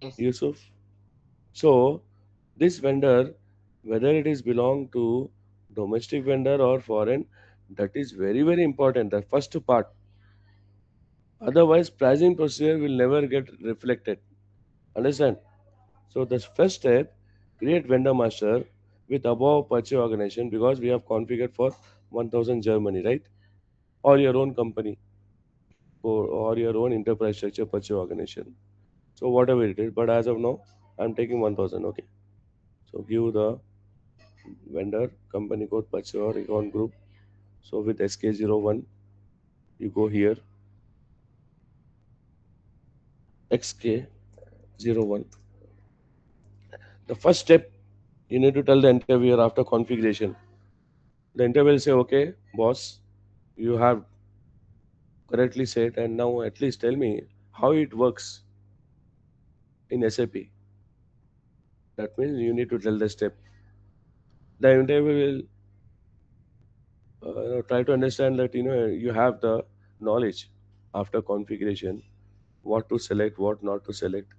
Yes. Yusuf. So this vendor, whether it is belong to domestic vendor or foreign, that is very very important. The first part. Otherwise, pricing procedure will never get reflected. Understand? So the first step, create vendor master with above purchase organization because we have configured for 1000 Germany, right? Or your own company or your own enterprise structure purchase organization. So whatever it is, but as of now, I'm taking 1000. Okay. So give the vendor company code purchase or account group. So with SK01, you go here XK01. The first step, you need to tell the interviewer after configuration. The interviewer will say, okay, boss, you have correctly said, and now at least tell me how it works in SAP. That means you need to tell the step. The interviewer will try to understand that you have the knowledge after configuration, what to select, what not to select,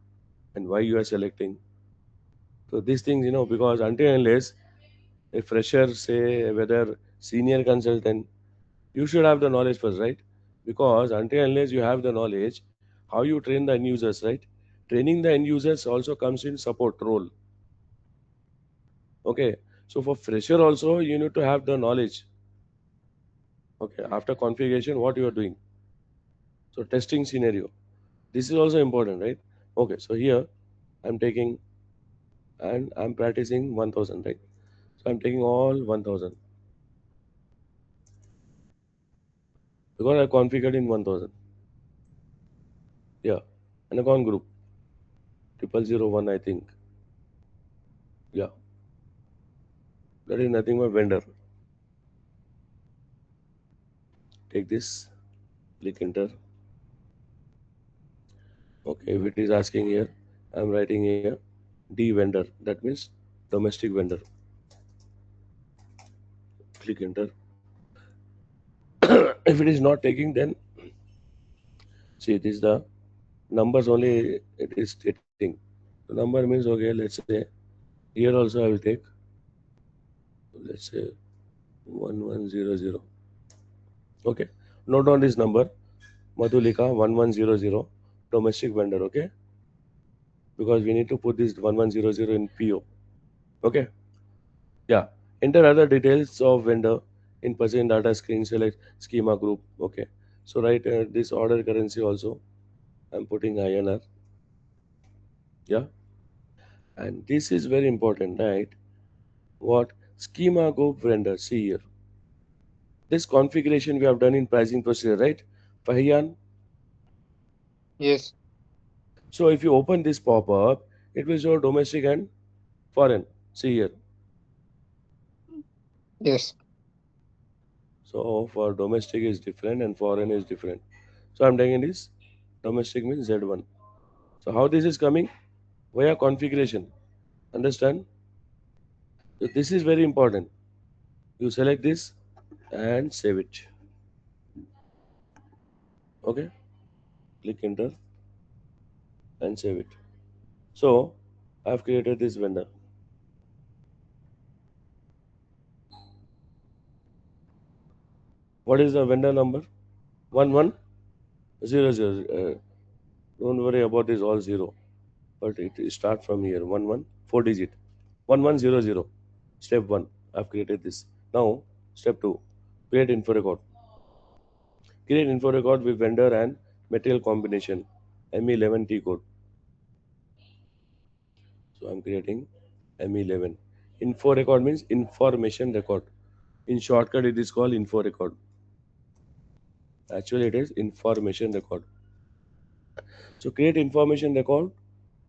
and why you are selecting. So these things, because until unless a fresher say whether senior consultant, you should have the knowledge first, right? Because until unless you have the knowledge, how you train the end users, right? Training the end users also comes in support role. Okay. So for fresher also you need to have the knowledge. Okay. After configuration, what you are doing. So testing scenario. This is also important, right? Okay. So here I'm taking and I'm practicing 1000, right? So I'm taking all 1000 because I configured in 1000. Yeah. And account group 0001, I think. Yeah. That is nothing but vendor. Take this, click enter. Okay. If it is asking here, I'm writing here D vendor. That means domestic vendor. Click enter. If it is not taking, then see this is the numbers only it is stating. The number means okay. Let's say here also I will take. Let's say 1100. Okay. Note down this number. Madhulika 1100 domestic vendor. Okay. Because we need to put this 1100 in PO. Okay. Yeah. Enter other details of vendor in percent data screen select schema group. Okay. So write this order currency also. I'm putting INR. Yeah. And this is very important, right? What schema group vendor? See here. This configuration we have done in pricing procedure, right? Fahian. Yes, So if you open this pop-up, it will show domestic and foreign. See here. yes, So for domestic is different and foreign is different. So I'm taking this. Domestic means Z1. So how this is coming? Via configuration. Understand? So this is very important. You select this and save it. Okay? Click enter and save it. So I've created this vendor. What is the vendor number? 1100. Don't worry about this all zero. But it start from here. 11 4 digit. 1100. Step 1. I've created this. Now step 2. Create info record. Create info record with vendor and material combination. ME11T code. So I'm creating ME11. Info record means information record. In shortcut, it is called info record. Actually, it is information record. So create information record,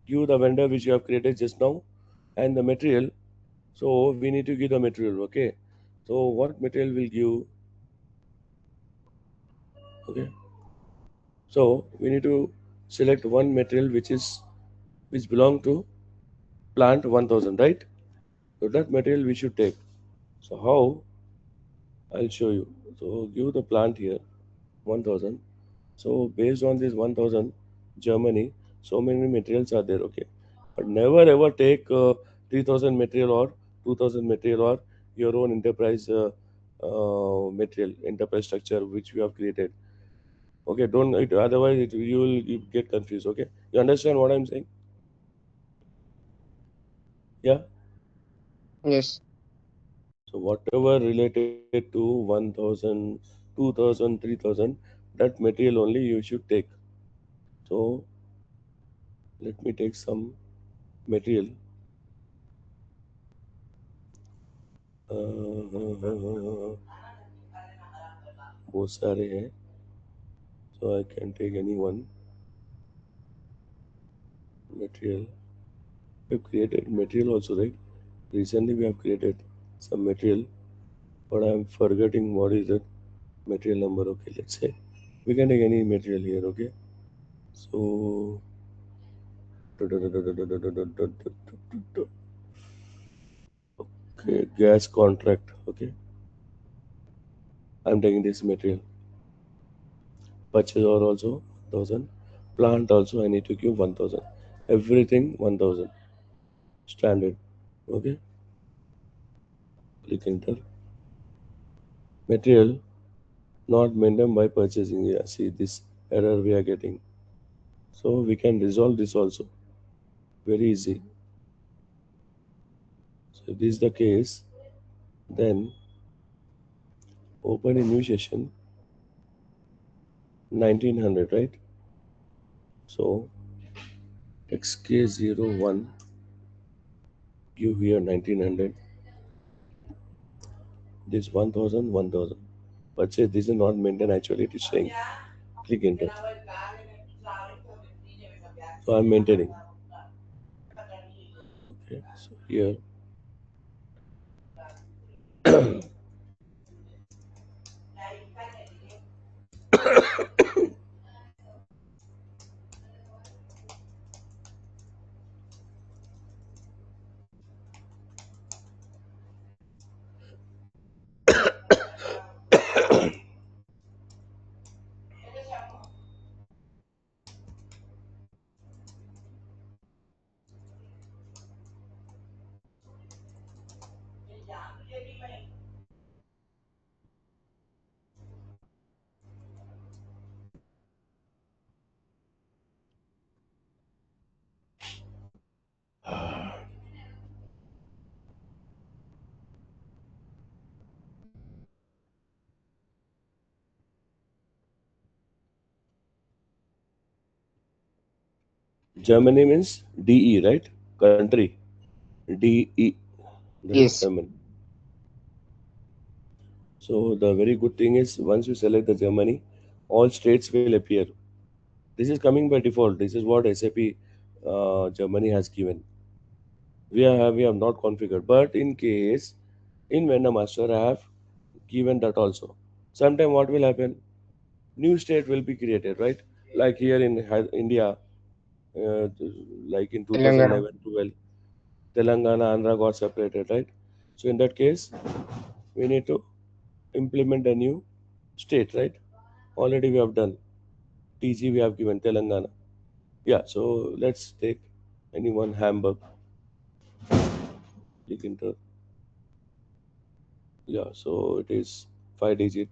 give the vendor which you have created just now, and the material. So we need to give the material, okay? So what material will give, okay? So we need to select one material which belong to plant 1000, right? So that material we should take. So how? I'll show you. So give the plant here 1000. So based on this 1000, Germany, so many materials are there, okay? But never ever take 3000 material or 2000 material or your own enterprise material, enterprise structure which we have created. Okay, don't it, otherwise you get confused. Okay, you understand what I'm saying? Yeah. Yes. So whatever related to 1000, 2000, 3000, that material only you should take. So let me take some material. बहुत सारे हैं, so I can take any one material. We have created material also, right? Recently we have created some material, but I'm forgetting what is the material number. Okay, let's say we can take any material here. Okay, so okay, gas contract. Okay, I'm taking this material. Purchase order also 1000. Plant also I need to give 1000. Everything 1000. Standard. Okay, click enter. Material not maintained by purchasing. Yeah, see this error we are getting. So we can resolve this also. Very easy. So if this is the case, then open a new session 1900, right? So xk01, give here 1900, this 1000, 1000. But say this is not maintained, actually it is saying click enter. So I'm maintaining. Okay, so here Germany means DE, right? Country. DE. That is Yes. Germany. So the very good thing is once you select the Germany, all states will appear. This is coming by default. This is what SAP Germany has given. We have not configured, but in case in vendor master I have given that also. Sometime what will happen? New state will be created, right? Like here in India, uh, like in Telangana. 2011, 12, Telangana, Andhra got separated, right? So in that case, we need to implement a new state, right? Already we have done. TG we have given Telangana. Yeah, so let's take anyone Hamburg. Click into, yeah, so it is 5 digit.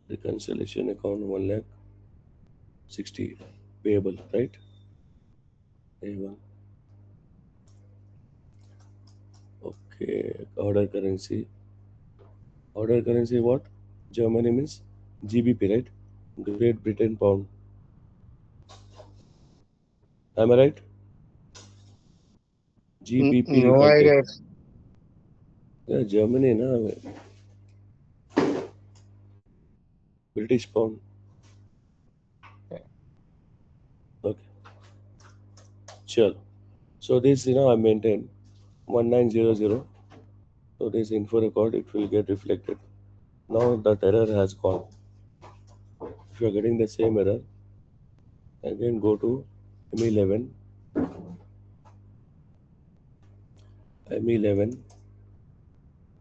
Reconciliation account 1 lakh 60 payable, right? A1. Okay, order currency what? Germany means GBP, right? Great Britain pound. Am I right? GBP you No can take. idea. Yeah, Germany, na, British pound. Okay. Okay, sure. So this, I maintain 1900. So this info record, it will get reflected. Now that error has gone. If you are getting the same error, again go to M11, M11.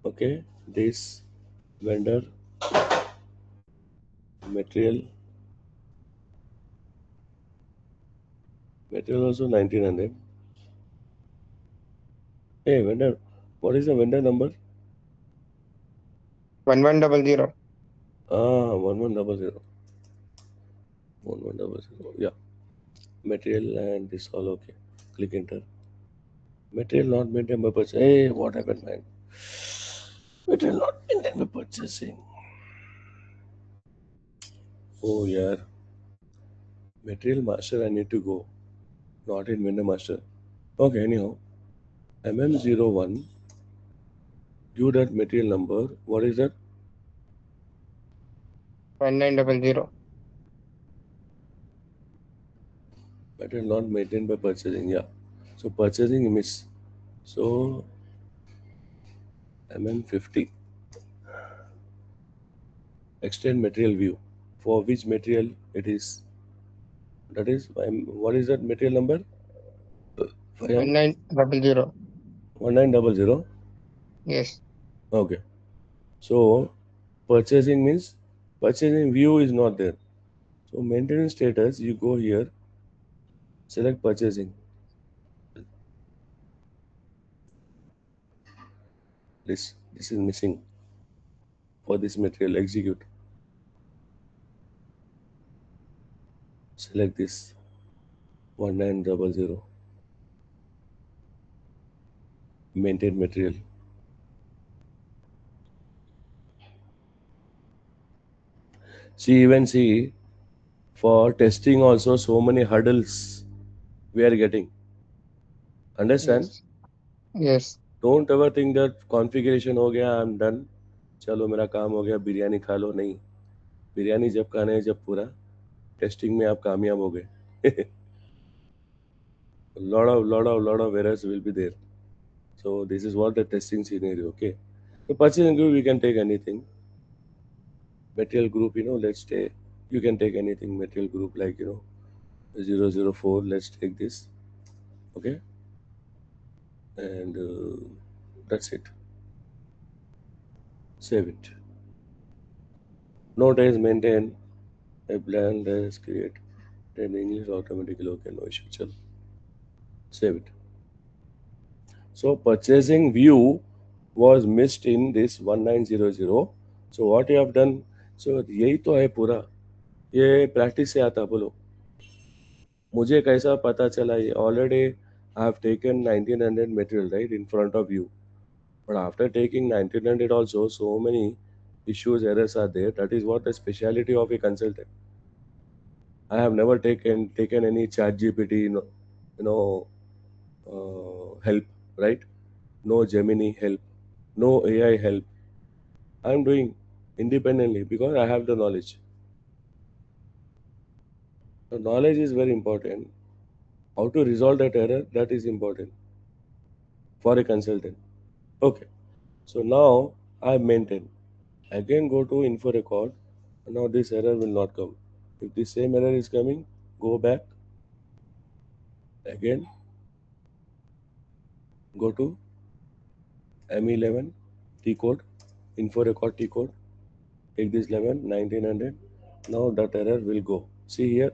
Okay, this vendor material, material also 1900. Hey vendor, what is the vendor number? 1100. 1100. 1100. Yeah, material and this all okay. Click enter. Material not maintained by purchase. Hey, what happened, man? Material not maintained by purchasing. Oh yeah, material master. I need to go. Not in vendor master. Okay, anyhow, MM01. Give that material number. What is that? 1900. Material not maintained by purchasing. Yeah. So purchasing miss. So MM50. Extend material view. For which material it is? That is, what is that material number? 1900. 1900. Yes. Okay. So purchasing means purchasing view is not there. So maintenance status, you go here, select purchasing. This is missing for this material. Execute. Select this 1900. Maintain material. See, even see for testing also so many hurdles we are getting. Understand? Yes. Yes. Don't ever think that configuration हो गया, I'm done. चलो मेरा काम हो गया, बिरयानी खा लो. नहीं, बिरयानी जब खाना है जब पूरा टेस्टिंग में आप कामयाब हो गए. lot of errors will be there. So this is what the testing scenario. Okay. The purchasing group we can take anything. Material group, let's take. You can take anything. Material group like 004. Let's take this. Okay, and that's it. Save it. Note as maintain a blend as create. And English automatically okay. No issue. Chal. Save it. So purchasing view was missed in this 1900. So what you have done? So यही तो है पूरा. ये practice से आता बोलो. मुझे कैसा पता चला ये already I have taken 1900 material right in front of you. But after taking 1900 also, so many issues, errors are there. That is what the speciality of a consultant. I have never taken any chat GPT, help, right? No Gemini help, no AI help. I am doing independently because I have the knowledge. So knowledge is very important. How to resolve that error, that is important for a consultant. Okay. So now I maintain. Again go to info record. Now this error will not come. If the same error is coming, go back again, go to M11 T code, info record T code, take this 11 1900. Now that error will go. See here.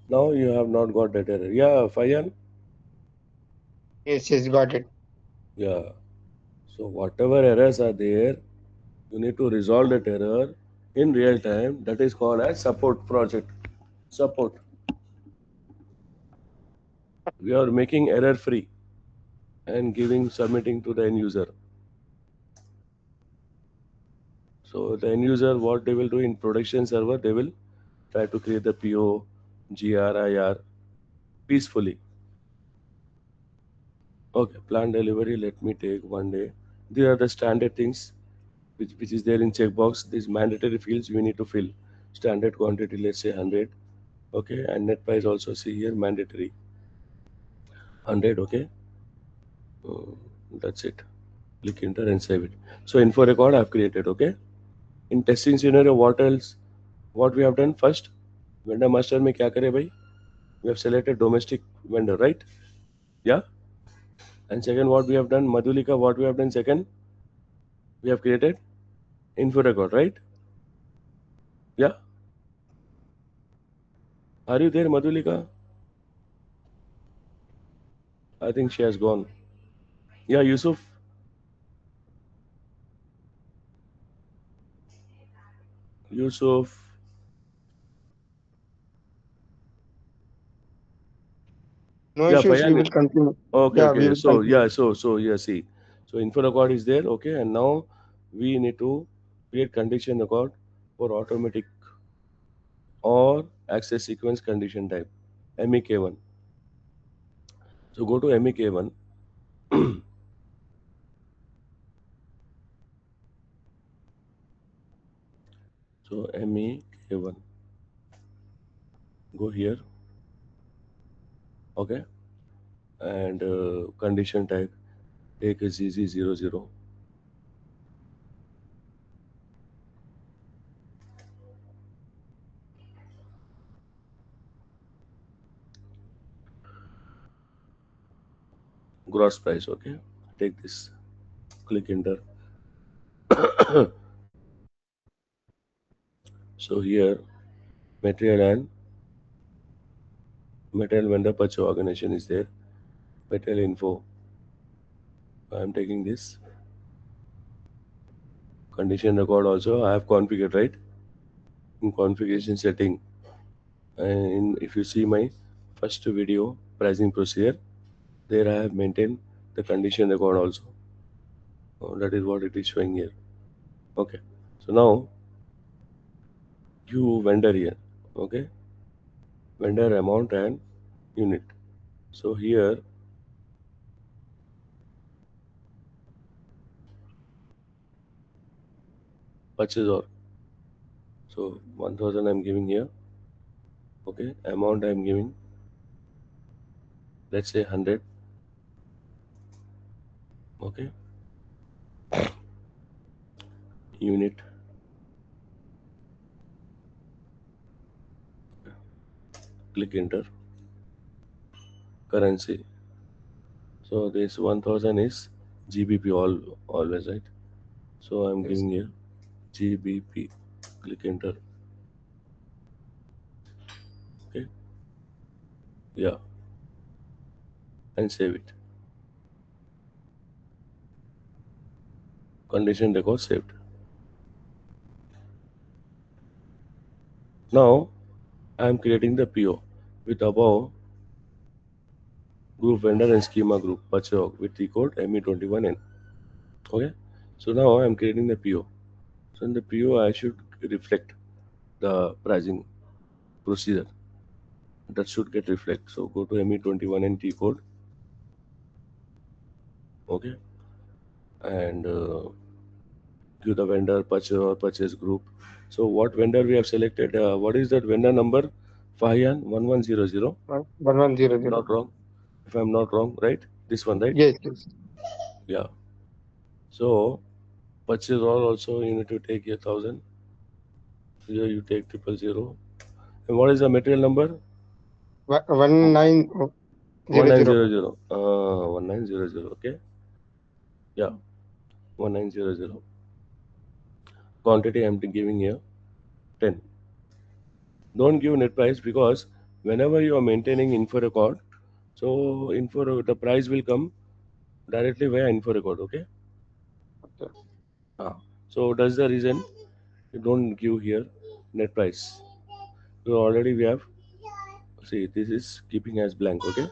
Now you have not got that error. Yeah, Fayan. Yes. Yes. Got it. Yeah. So whatever errors are there, you need to resolve that error in real time. That is called as support project. Support. We are making error free and giving submitting to the end user. So the end user, what they will do in production server, they will try to create the PO, GRIR peacefully. Okay, plan delivery. Let me take 1 day. These are the standard things which is there in checkbox. These mandatory fields we need to fill. Standard quantity, let's say 100. Okay, and net price also see here mandatory 100. Okay, uh, that's it. Click enter and save it. So info record I've created. Okay, in testing scenario, what else? What we have done first? Vendor master में क्या करे भाई? We have selected domestic vendor, right? Yeah. And second, what we have done, Madhulika, what we have done second, we have created info record, right? Yeah. Are you there, Madhulika? I think she has gone. Yeah, Yusuf. Yusuf. No Yeah, issues. We Fayan. will continue. Okay, Yeah, we okay. will So continue. yeah, so yeah, see. So info record is there, okay, and now we need to create condition record for automatic or access sequence condition type. MEK1. So go to MEK1. So MEK1. Go here, okay, and condition type take a ZZ00. Gross price, okay. Take this. Click enter. So here material and material vendor purchase organization is there. Material info. I am taking this condition record also. I have configured, right, in configuration setting. And if you see my first video pricing procedure, there I have maintained the condition record also. That is what it is showing here. Okay. So now you vendor here. Okay. Vendor amount and unit. So here purchase or so 1000 I'm giving here. Okay. Amount I'm giving, let's say 100. Okay. Unit. Click enter. Currency. So this 1000 is GBP always, right? So I'm Yes. giving here GBP. Click enter. Okay. Yeah. And save it. Condition record saved. Now I am creating the PO with above group vendor and schema group purchase with the code ME21N. Okay. So now I am creating the PO. So in the PO I should reflect the pricing procedure. That should get reflect. So go to ME21N T code. Okay. And give the vendor purchase or purchase group. So what vendor we have selected? What is that vendor number? Fahian 1100. 1100. Not wrong. If I'm not wrong, right? This one, right? Yes, yes. Yeah. So purchase all also you need to take a thousand. Here you take 000. And what is the material number? 1900. 1900. 1900. Okay. Yeah. 1900. Quantity I'm giving here 10. Don't give net price because whenever you are maintaining info record, so the price will come directly via info record. Okay. Okay. Ah. So that's the reason you don't give here net price. So already we have, see, this is keeping as blank. Okay.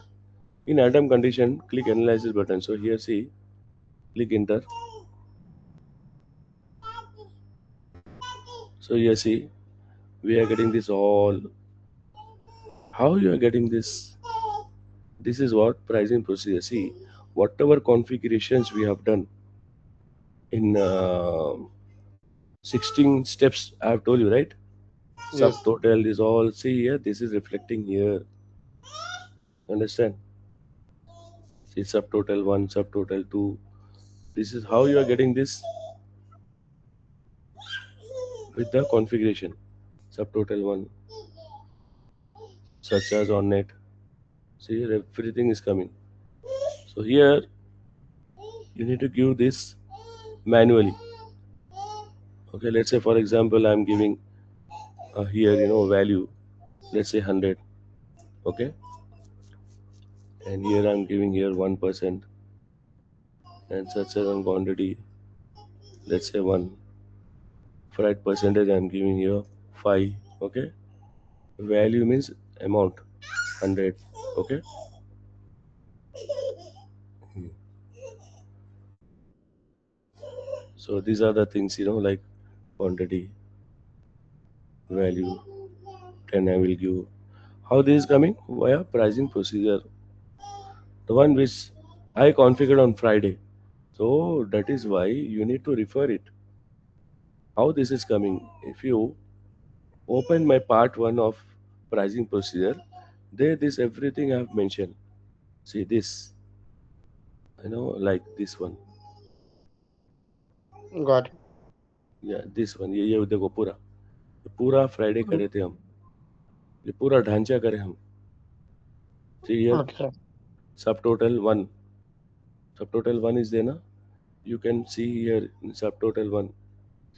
In item condition, click analysis button. So here see, click enter. So here see, we are getting this all. How you are getting this? This is what pricing procedure. See, whatever configurations we have done, in 16 steps I have told you, right? Yes. Subtotal is all, see here, this is reflecting here. Understand? See subtotal 1, subtotal 2. This is how you are getting this with the configuration. Subtotal 1, such as on net. See here, everything is coming. So here you need to give this manually. Okay, let's say for example I'm giving here value, let's say 100. Okay, and here I'm giving here 1%, and such as on quantity, let's say 1. Fried percentage I'm giving here 5. Okay, value means amount 100. Okay. Hmm. So these are the things, like quantity, value, 10 I will give. How this is coming? Via pricing procedure, the one which I configured on Friday. So that is why you need to refer it. How this is coming? If you open my part 1 of pricing procedure, there this everything I have mentioned. See this, like this one. Got it. Yeah, this one, ये देखो पूरा, ये पूरा Friday करे थे हम, ये पूरा ढांचा करे हम. See here, Okay. subtotal 1. Subtotal 1 is there na? You can see here in subtotal 1.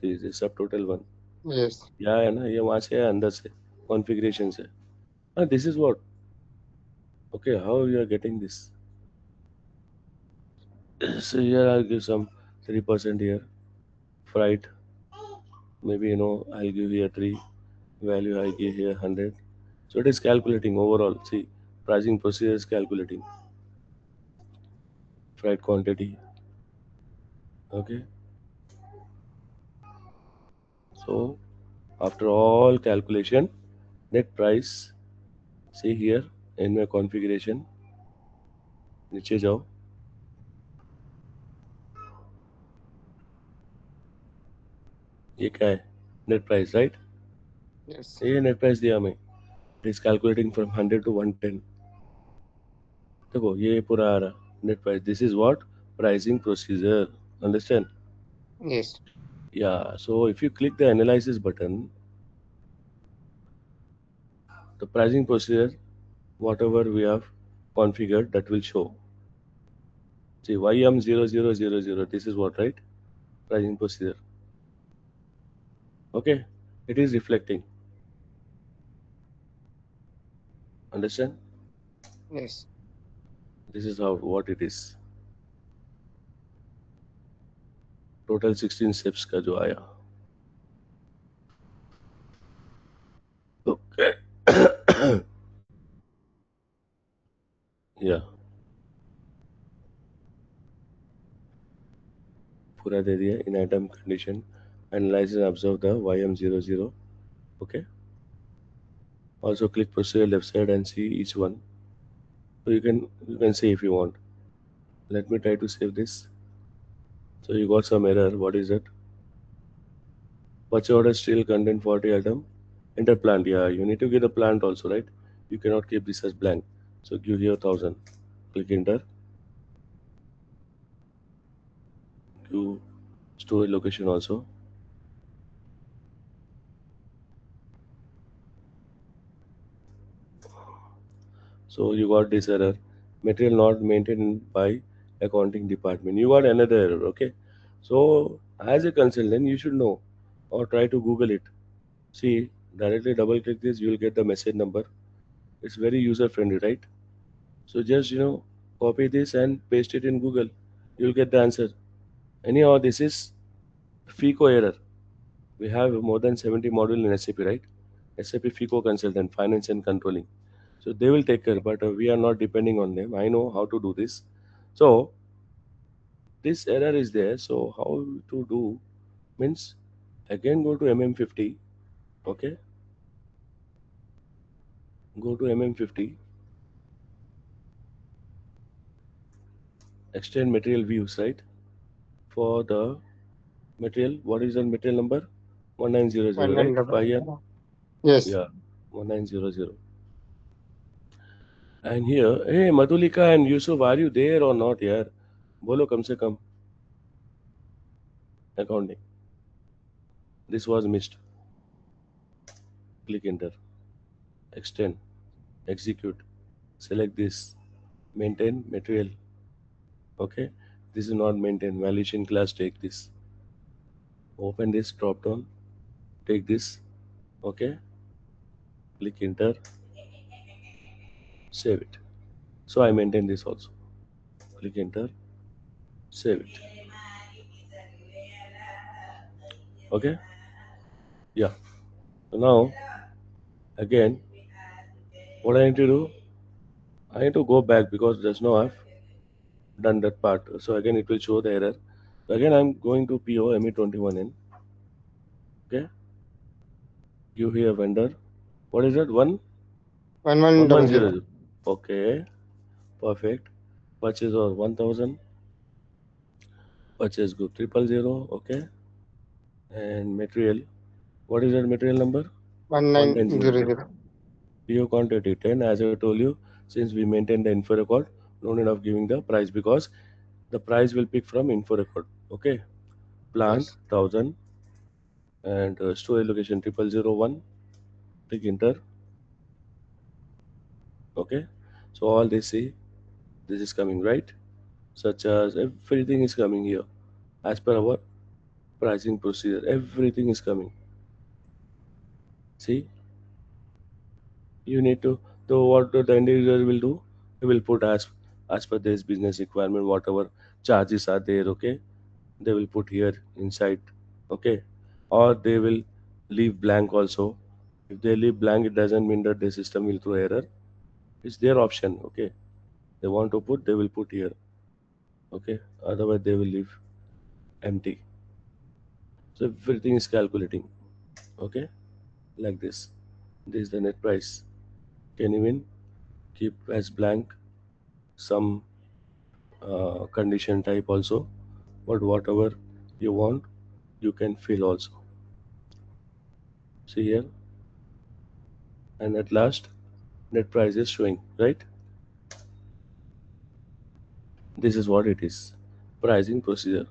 See this subtotal 1. Yes. या है ना, ये वहाँ से है, अंदर से configuration से. This is what. Okay, how you are getting this? So here I'll give some 3% here. Fright. Maybe I'll give here 3. Value I give here 100. So it is calculating overall. See, pricing procedure is calculating. Fright quantity. Okay. So after all calculation, net price. See here in my configuration. नीचे जाओ. ये क्या है? Net price, right? Yes. ये net price दिया मैं. It is calculating from 100 to 110. देखो ये पूरा आ रहा net price. This is what pricing procedure. Understand? Yes. Yeah. So if you click the analysis button, the pricing procedure, whatever we have configured, that will show. See YM0000. This is what, right? Pricing procedure. Okay. It is reflecting. Understand? Yes. This is how what it is. Total 16 steps का जो आया. Okay. Yeah. पूरा दे दिया in item condition. Analyze and observe the YM00. Okay. Also click procedure left side and see each one. So you can see if you want. Let me try to save this. So you got some error. What is it? Purchase order still contain 40 item. Enter plant. Yeah, you need to give the plant also, right? You cannot keep this as blank. So give here 1000. Click enter. Give storage location also. So you got this error. Material not maintained by accounting department. You got another error. Okay. So as a consultant, you should know or try to Google it. See, directly double click this, you will get the message number. It's very user friendly, right? So just copy this and paste it in Google. You'll get the answer. Anyhow, this is FICO error. We have more than 70 module in SAP, right? SAP FICO consultant, finance and controlling. So they will take care, but we are not depending on them. I know how to do this. So this error is there. So how to do means again go to MM50. Okay, go to MM50. Extend material views, right? For the Material, what is the material number? 1900, One right? and double. 5 Yes. Yeah, 1900. And here, hey, Madhulika and Yusuf, are you there or not here? Bolo kam se kam. Accounting. This was missed. Click enter. Extend. Execute. Select this. Maintain material. Okay. This is not maintain. Valuation class, take this. Open this drop down. Take this. Okay. Click enter. Save it. So I maintain this also. Click enter. Save it. Okay. Yeah. So now again, what I need to do? I need to go back because there's no I've done that part. So again, it will show the error. Again, I'm going to PO ME21N. Okay. Give here vendor. What is that? One One double zero zero. zero. Okay. Perfect. Purchase or 1000. Purchase group 000. Okay. And material. What is that material number? One nine zero 1900. zero. PO quantity 10. As I told you, since we maintain the info record, no need of giving the price because the price will pick from info record. Okay. Plant Yes. 1000 and storage location 0001. Click enter. Okay. So all they see, this is coming right. Such as everything is coming here as per our pricing procedure. Everything is coming. See, you need to. So what the end user will do? He will put as per this business requirement, whatever charges are there. Okay, they will put here inside. Okay, or they will leave blank also. If they leave blank, it doesn't mean that the system will throw error. It's their option. Okay, they want to put, they will put here. Okay, otherwise they will leave empty. So everything is calculating. Okay, like this. This is the net price. Can even keep as blank some condition type also, but whatever you want, you can fill also. See here, and at last, net price is showing, right? This is what it is. Pricing procedure.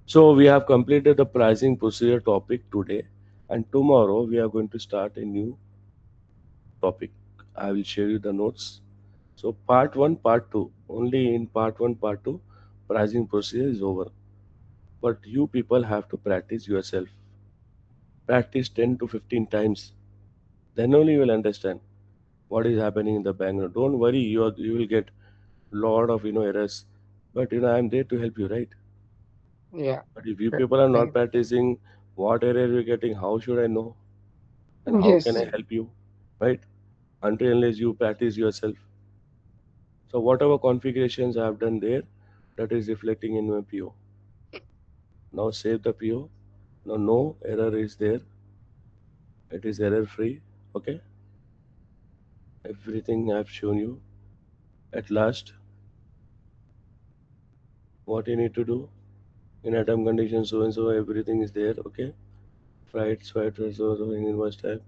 So we have completed the pricing procedure topic today, and tomorrow we are going to start a new topic. I will share you the notes. So part one, part two. Only in part one, part two, pricing procedure is over. But you people have to practice yourself. Practice 10 to 15 times. Then only you will understand what is happening in the background. Don't worry, you will get lot of errors. But I am there to help you, right? Yeah. But if you Right. people are not Thank practicing, what error you're getting, how should I know? And you. how can I Yes. help you? Right? Until unless you practice yourself. So whatever configurations I have done there, that is reflecting in my PO. Now save the PO. Now no error is there. It is error free. Okay. Everything I have shown you. At last, what you need to do in item condition so and so everything is there. Okay. Freight, swipe, so in invoice type,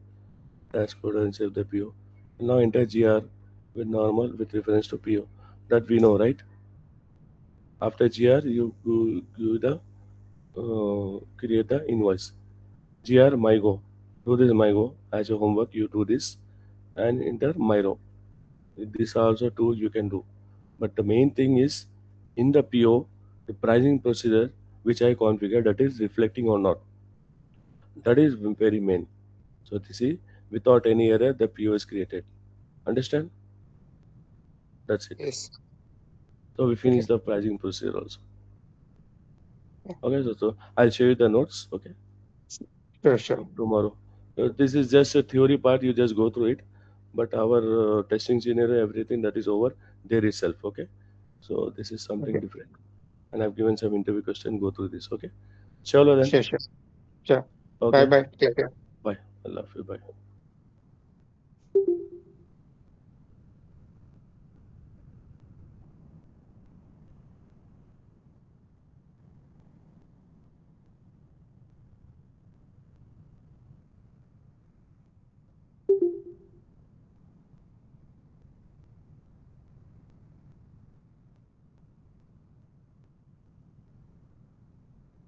tax code and save the PO. Now enter GR with normal with reference to PO. That we know, right? After GR, you the create the invoice. GR MyGo. Do this MyGo as your homework. You do this and enter MyRo. This also tool you can do. But the main thing is in the PO, the pricing procedure which I configure that is reflecting or not. That is very main. So this is without any error the PO is created. Understand? That's it. Yes. So we finish Okay. the pricing procedure also. Yeah. Okay, so I'll show you the notes. Okay, Sure. Sure. tomorrow. This is just a theory part. You just go through it. But our testing scenario, everything that is over there itself. Okay, so this is something Okay. different. And I've given some interview question. Go through this. Okay, chalo then. Sure. Sure. Sure. Bye. Okay, Bye. Take care. bye. I love you. Bye.